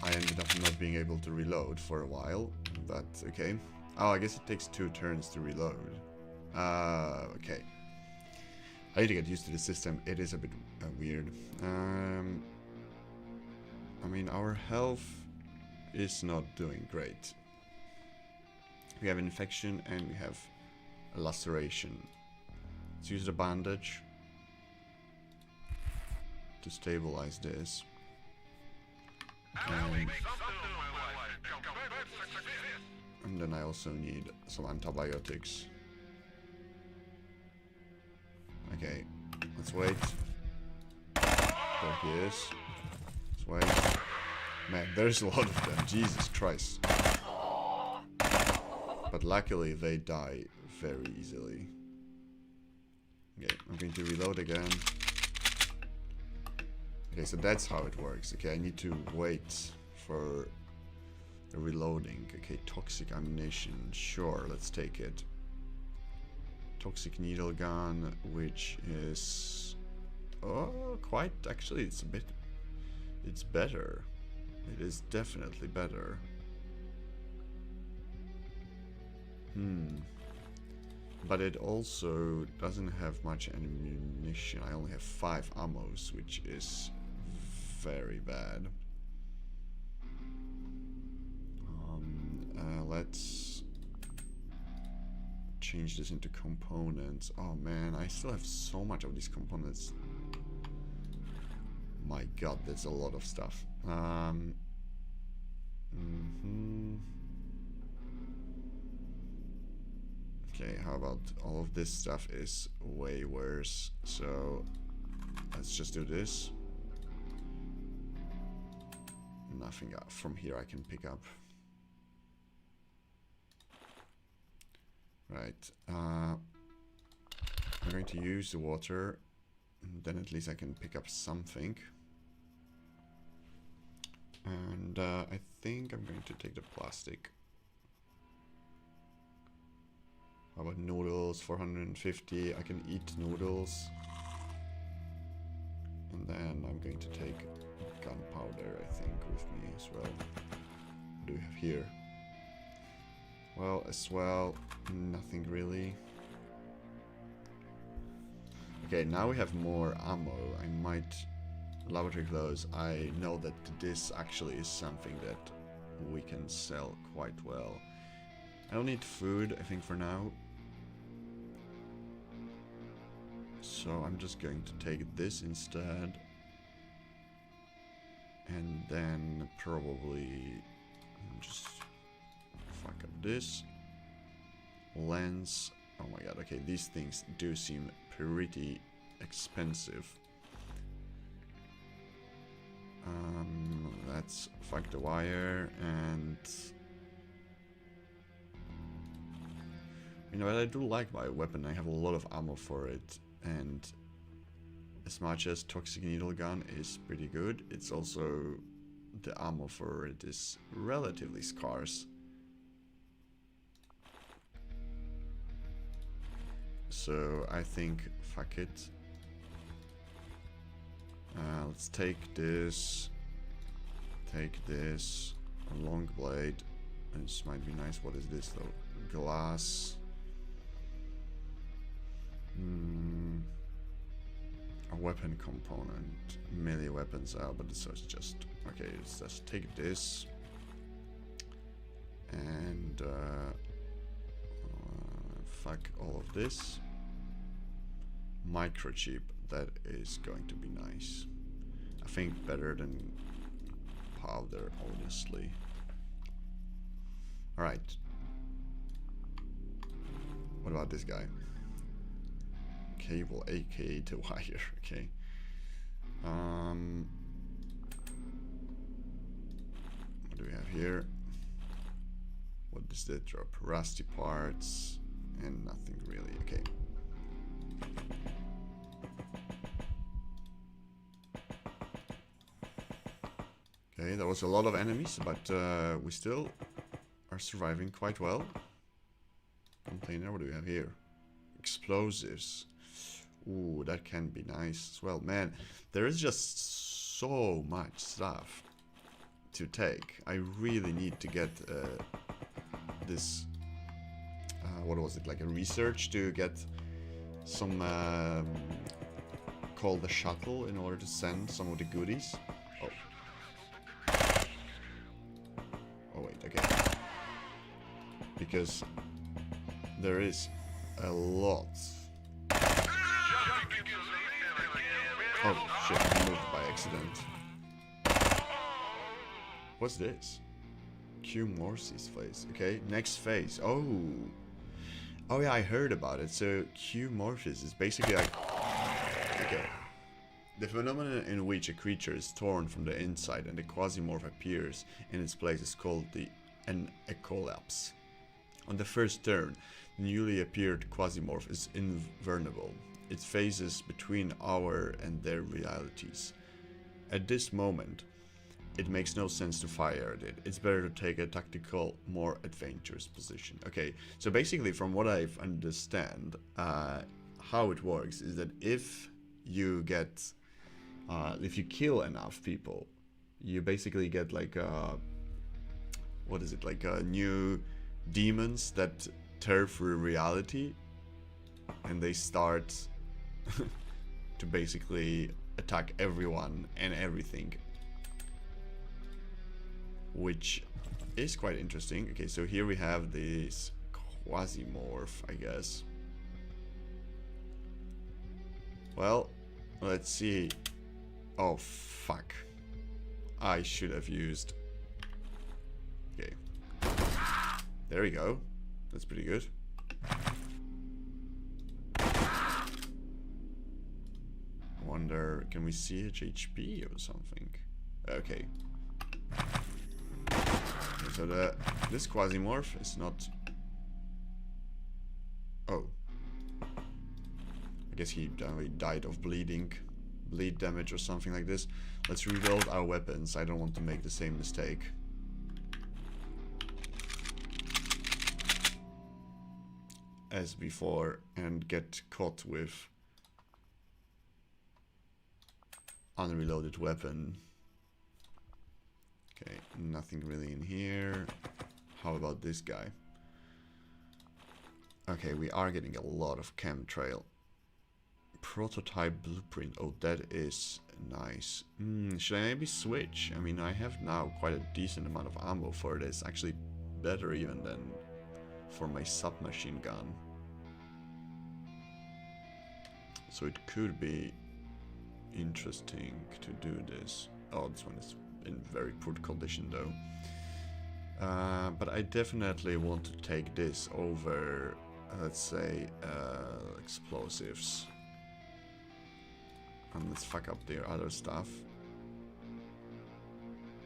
I ended up not being able to reload for a while. But okay. Oh, I guess it takes 2 turns to reload. Okay. I need to get used to the system. It is a bit weird. I mean, our health is not doing great. We have infection and we have a laceration. Let's use the bandage to stabilize this. And then I also need some antibiotics. Okay, let's wait. There he is. Let's wait. Man, there's a lot of them. Jesus Christ. But luckily they die very easily. Okay, I'm going to reload again. Okay, so that's how it works. Okay, I need to wait for the reloading. Okay, toxic ammunition. Sure, let's take it. Toxic needle gun, which is... Oh, quite... Actually, it's a bit... It's better. It is definitely better. But it also doesn't have much ammunition. I only have 5 ammos, which is very bad. Let's change this into components. Oh man, I still have so much of these components. My god, that's a lot of stuff. Okay, how about all of this stuff is way worse. So let's just do this. Nothing from here I can pick up. Right. I'm going to use the water. Then at least I can pick up something. And I think I'm going to take the plastic. How about noodles? 450. I can eat noodles. And then I'm going to take gunpowder, I think, with me as well. What do we have here? Well, as well, nothing really. Okay, now we have more ammo. I might... Laboratory clothes. I know that this actually is something that we can sell quite well. I don't need food, I think, for now. So I'm just going to take this instead. And then probably just fuck up this. Lens. Oh my god, okay, these things do seem pretty expensive. Let's fuck the wire and... You know what, I do like my weapon, I have a lot of ammo for it, and as much as Toxic Needle Gun is pretty good, it's also... the ammo for it is relatively scarce. So I think, fuck it. Let's take this, a long blade, and this might be nice. What is this though? Glass. A weapon component. Melee weapons out, but it's just, okay, let's just take this. And fuck all of this. Microchip, that is going to be nice. I think better than powder, honestly. Alright. What about this guy? Cable, aka the wire, okay. What do we have here? What does that drop? Rusty parts and nothing really, okay. Okay, there was a lot of enemies, but we still are surviving quite well. Container, what do we have here? Explosives. Ooh, that can be nice as well. Man, there is just so much stuff to take. I really need to get this... what was it? Like a research to get some... call the shuttle in order to send some of the goodies. Oh. Oh wait, okay. Because there is a lot. Oh shit, I moved by accident. What's this? Quasimorph's phase. Okay, next phase. Oh. Oh yeah, I heard about it. So Quasimorph is basically like... Okay. The phenomenon in which a creature is torn from the inside and the Quasimorph appears in its place is called an eclipse. On the first turn, the newly appeared Quasimorph is invulnerable. It phases between our and their realities. At this moment, it makes no sense to fire at it. It's better to take a tactical, more adventurous position. Okay, so basically from what I understand, how it works is that if you get... if you kill enough people, you basically get like what is it, like new demons that tear through reality, and they start to basically attack everyone and everything, which is quite interesting. Okay, so here we have this Quasimorph, I guess. Well, let's see. Oh, fuck. I should have used... Okay. There we go. That's pretty good. Wonder, can we see HP or something? Okay. So this Quasimorph is not... Oh. I guess he died of bleed damage or something like this. Let's rebuild our weapons. I don't want to make the same mistake. As before and get caught with unreloaded weapon. Okay, nothing really in here. How about this guy? Okay, we are getting a lot of chemtrail. Prototype blueprint. Oh, that is nice. Should I maybe switch? I mean, I have now quite a decent amount of ammo for this. Actually, better even than for my submachine gun. So it could be interesting to do this. Oh, this one is in very poor condition though. But I definitely want to take this over, let's say, explosives. And let's fuck up their other stuff.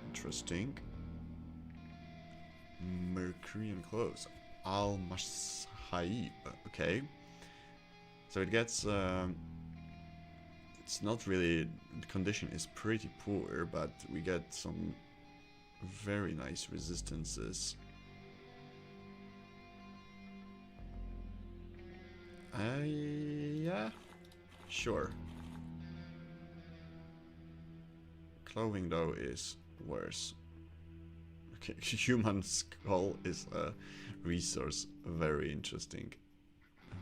Interesting. Mercurian clothes. Al-Mashaib. Okay. So it gets... it's not really... The condition is pretty poor, but we get some very nice resistances. Yeah. Sure. Clothing though is worse. Okay, human skull is a resource. Very interesting.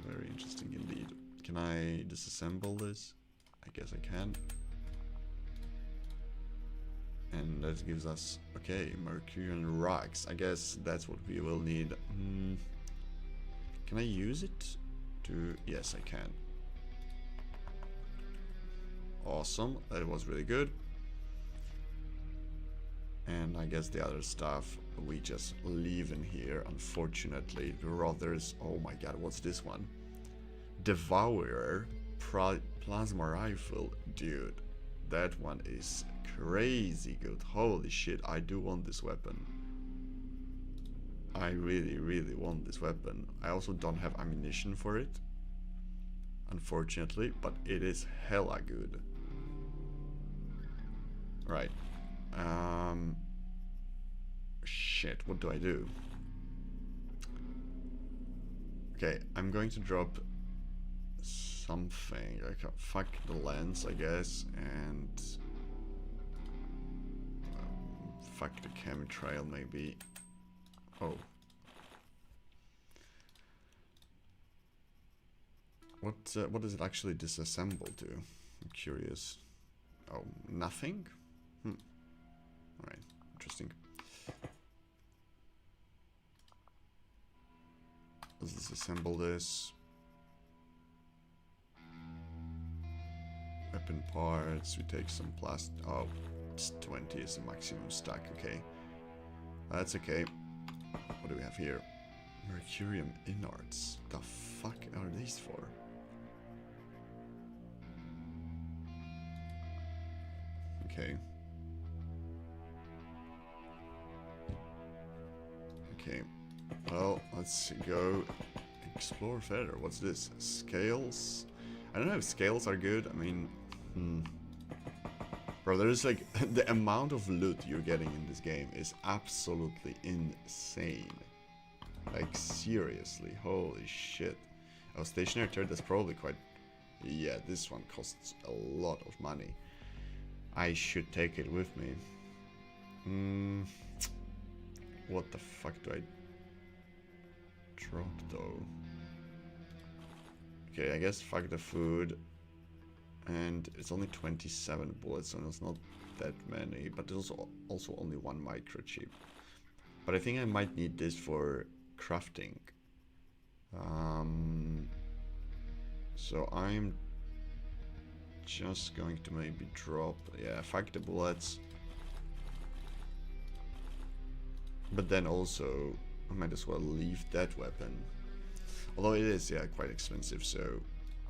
Very interesting indeed. Can I disassemble this? I guess I can. And that gives us, okay, Mercurian rocks. I guess that's what we will need. Can I use it to... Yes, I can. Awesome. That was really good. And I guess the other stuff we just leave in here, unfortunately. Brothers, oh my god, what's this one? Devourer plasma rifle, dude. That one is crazy good. Holy shit, I do want this weapon. I really, really want this weapon. I also don't have ammunition for it, unfortunately, but it is hella good. Right. Shit, what do I do? Okay, I'm going to drop something. I can fuck the lens, I guess, and fuck the chemtrail, maybe. Oh. What does it actually disassemble to? I'm curious. Oh, nothing? Alright, interesting. Let's disassemble this. Weapon parts, we take some plastic. Oh, it's 20 is the maximum stack, okay. That's okay. What do we have here? Mercurium innards. The fuck are these for? Okay. Okay. Well, let's go explore further. What's this? Scales? I don't know if scales are good. I mean, bro, there's like the amount of loot you're getting in this game is absolutely insane. Like seriously, holy shit. Oh, stationary turret, that's probably quite... Yeah, this one costs a lot of money. I should take it with me. What the fuck do I drop though? Okay, I guess fuck the food. And it's only 27 bullets, so it's not that many. But there's also only one microchip. But I think I might need this for crafting. So I'm just going to maybe drop... Yeah, fuck the bullets. But then also, I might as well leave that weapon. Although it is, yeah, quite expensive, so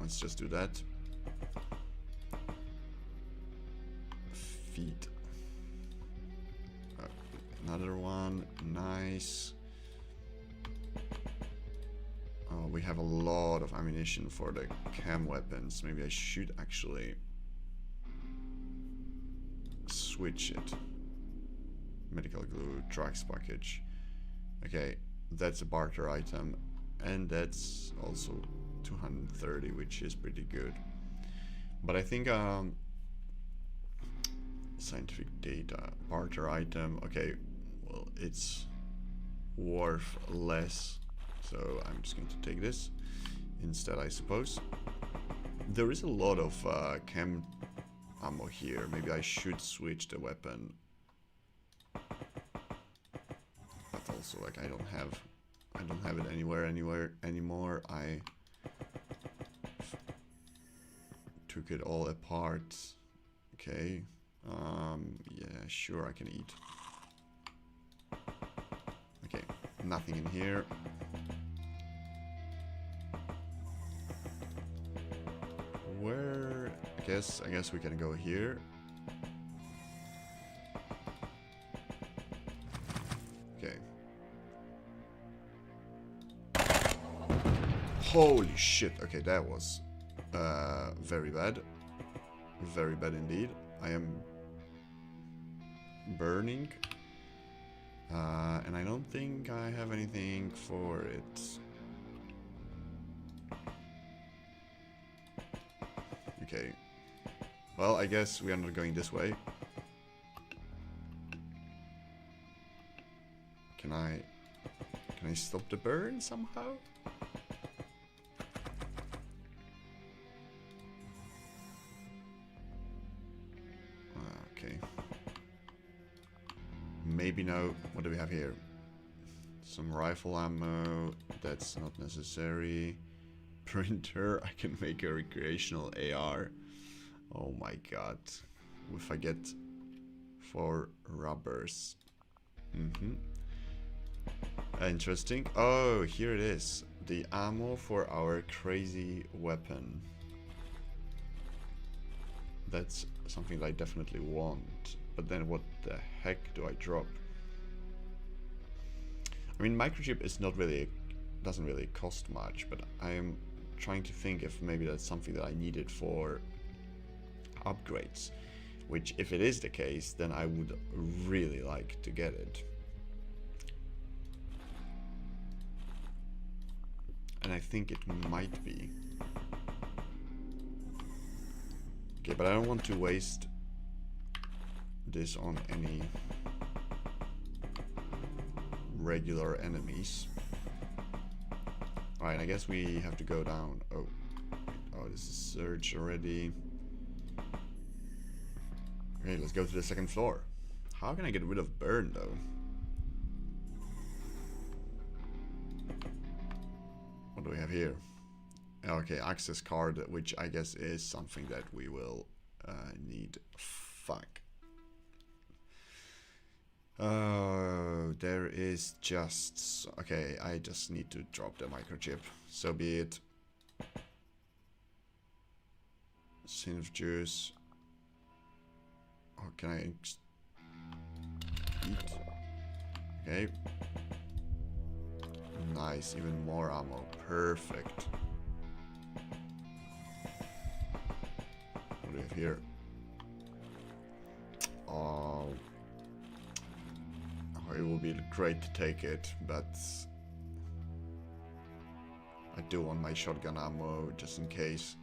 let's just do that. Feet. Another one, nice. Oh, we have a lot of ammunition for the chem weapons. Maybe I should actually switch it. Medical glue, drugs package. Okay, that's a barter item. And that's also 230, which is pretty good. But I think scientific data, barter item. Okay, well, it's worth less. So I'm just going to take this instead, I suppose. There is a lot of chem ammo here. Maybe I should switch the weapon. But also, like, I don't have it anywhere anymore. I took it all apart. Okay. Yeah, sure, I can eat. Okay, nothing in here. Where? I guess we can go here. Okay. Holy shit. Okay, that was very bad. Very bad indeed. I am burning. And I don't think I have anything for it. Okay. Well, I guess we are not going this way. Can I stop the burn somehow? Okay. Maybe no. What do we have here? Some rifle ammo. That's not necessary. Printer. I can make a recreational AR. Oh my god. If I get 4 rubbers. Interesting. Oh, here it is. The ammo for our crazy weapon. That's something that I definitely want. But then what the heck do I drop? I mean, microchip is not really, doesn't really cost much, but I am trying to think if maybe that's something that I needed for upgrades. Which, if it is the case, then I would really like to get it. And I think it might be. Okay, but I don't want to waste this on any regular enemies. Alright, I guess we have to go down. Oh, this is search already. Okay, let's go to the second floor. How can I get rid of burn though? What do we have here? Okay, access card, which I guess is something that we will need. Fuck. Oh, there is just... Okay, I just need to drop the microchip. So be it. Synth juice. Oh, can I eat? Okay. Nice, even more ammo. Perfect. What do we have here? Oh, it would be great to take it, but I do want my shotgun ammo just in case.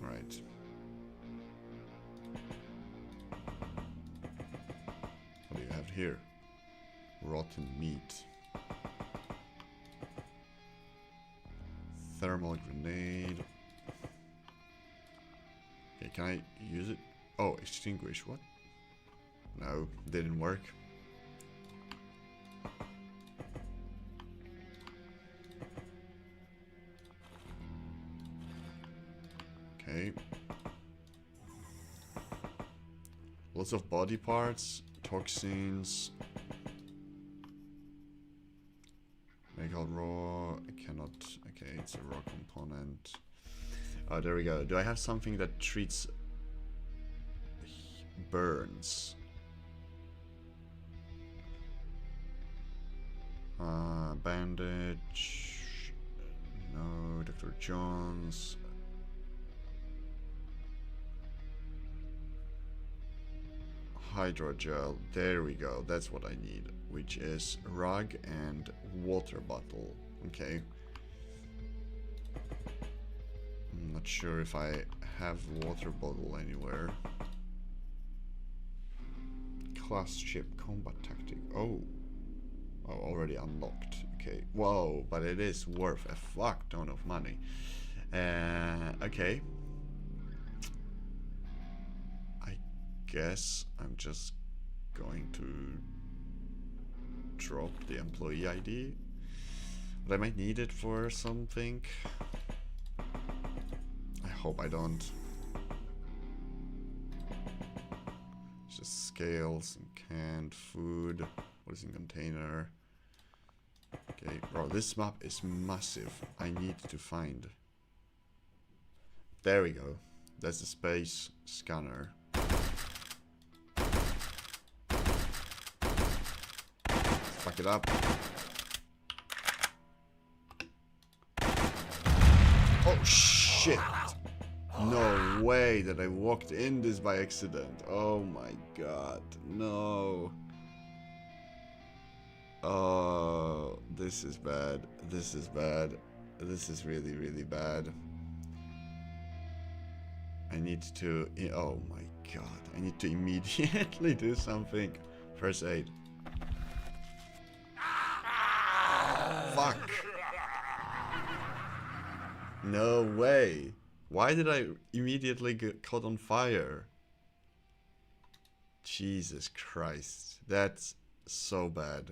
Right. What do you have here? Rotten meat. Thermal grenade. Okay, can I use it? Oh, extinguish. What? No, didn't work. Okay. Lots of body parts, toxins. Make out raw. I cannot. Okay, it's a raw component. Oh, there we go. Do I have something that treats burns? Bandage. No, Dr. John's. Hydrogel. There we go. That's what I need. Which is rug and water bottle. Okay. I'm not sure if I have water bottle anywhere. Class ship combat tactic. Oh, Oh, already unlocked. Okay. Whoa, but it is worth a fuck ton of money. Okay. I guess I'm just going to drop the employee ID. But I might need it for something. I hope I don't. Just scales and canned food. What is in container? Okay, bro, this map is massive. I need to find. There we go. That's the space scanner. Let's fuck it up. Oh shit! No way that I walked in this by accident. Oh my god, no. Oh, this is bad. This is bad. This is really, really bad. I need to... Oh my god. I need to immediately do something. First aid. Fuck. No way. Why did I immediately get caught on fire? Jesus Christ. That's so bad.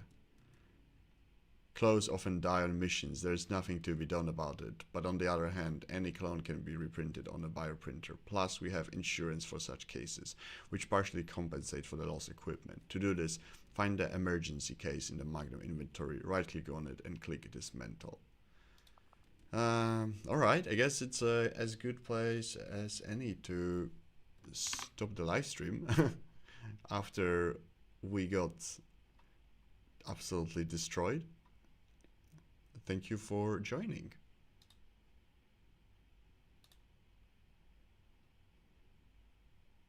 Clones often die on missions. There's nothing to be done about it. But on the other hand, any clone can be reprinted on a bioprinter. Plus, we have insurance for such cases, which partially compensate for the lost equipment. To do this, find the emergency case in the Magnum inventory, right-click on it, and click Dismantle. Alright, I guess it's as good place as any to stop the live stream after we got absolutely destroyed. Thank you for joining.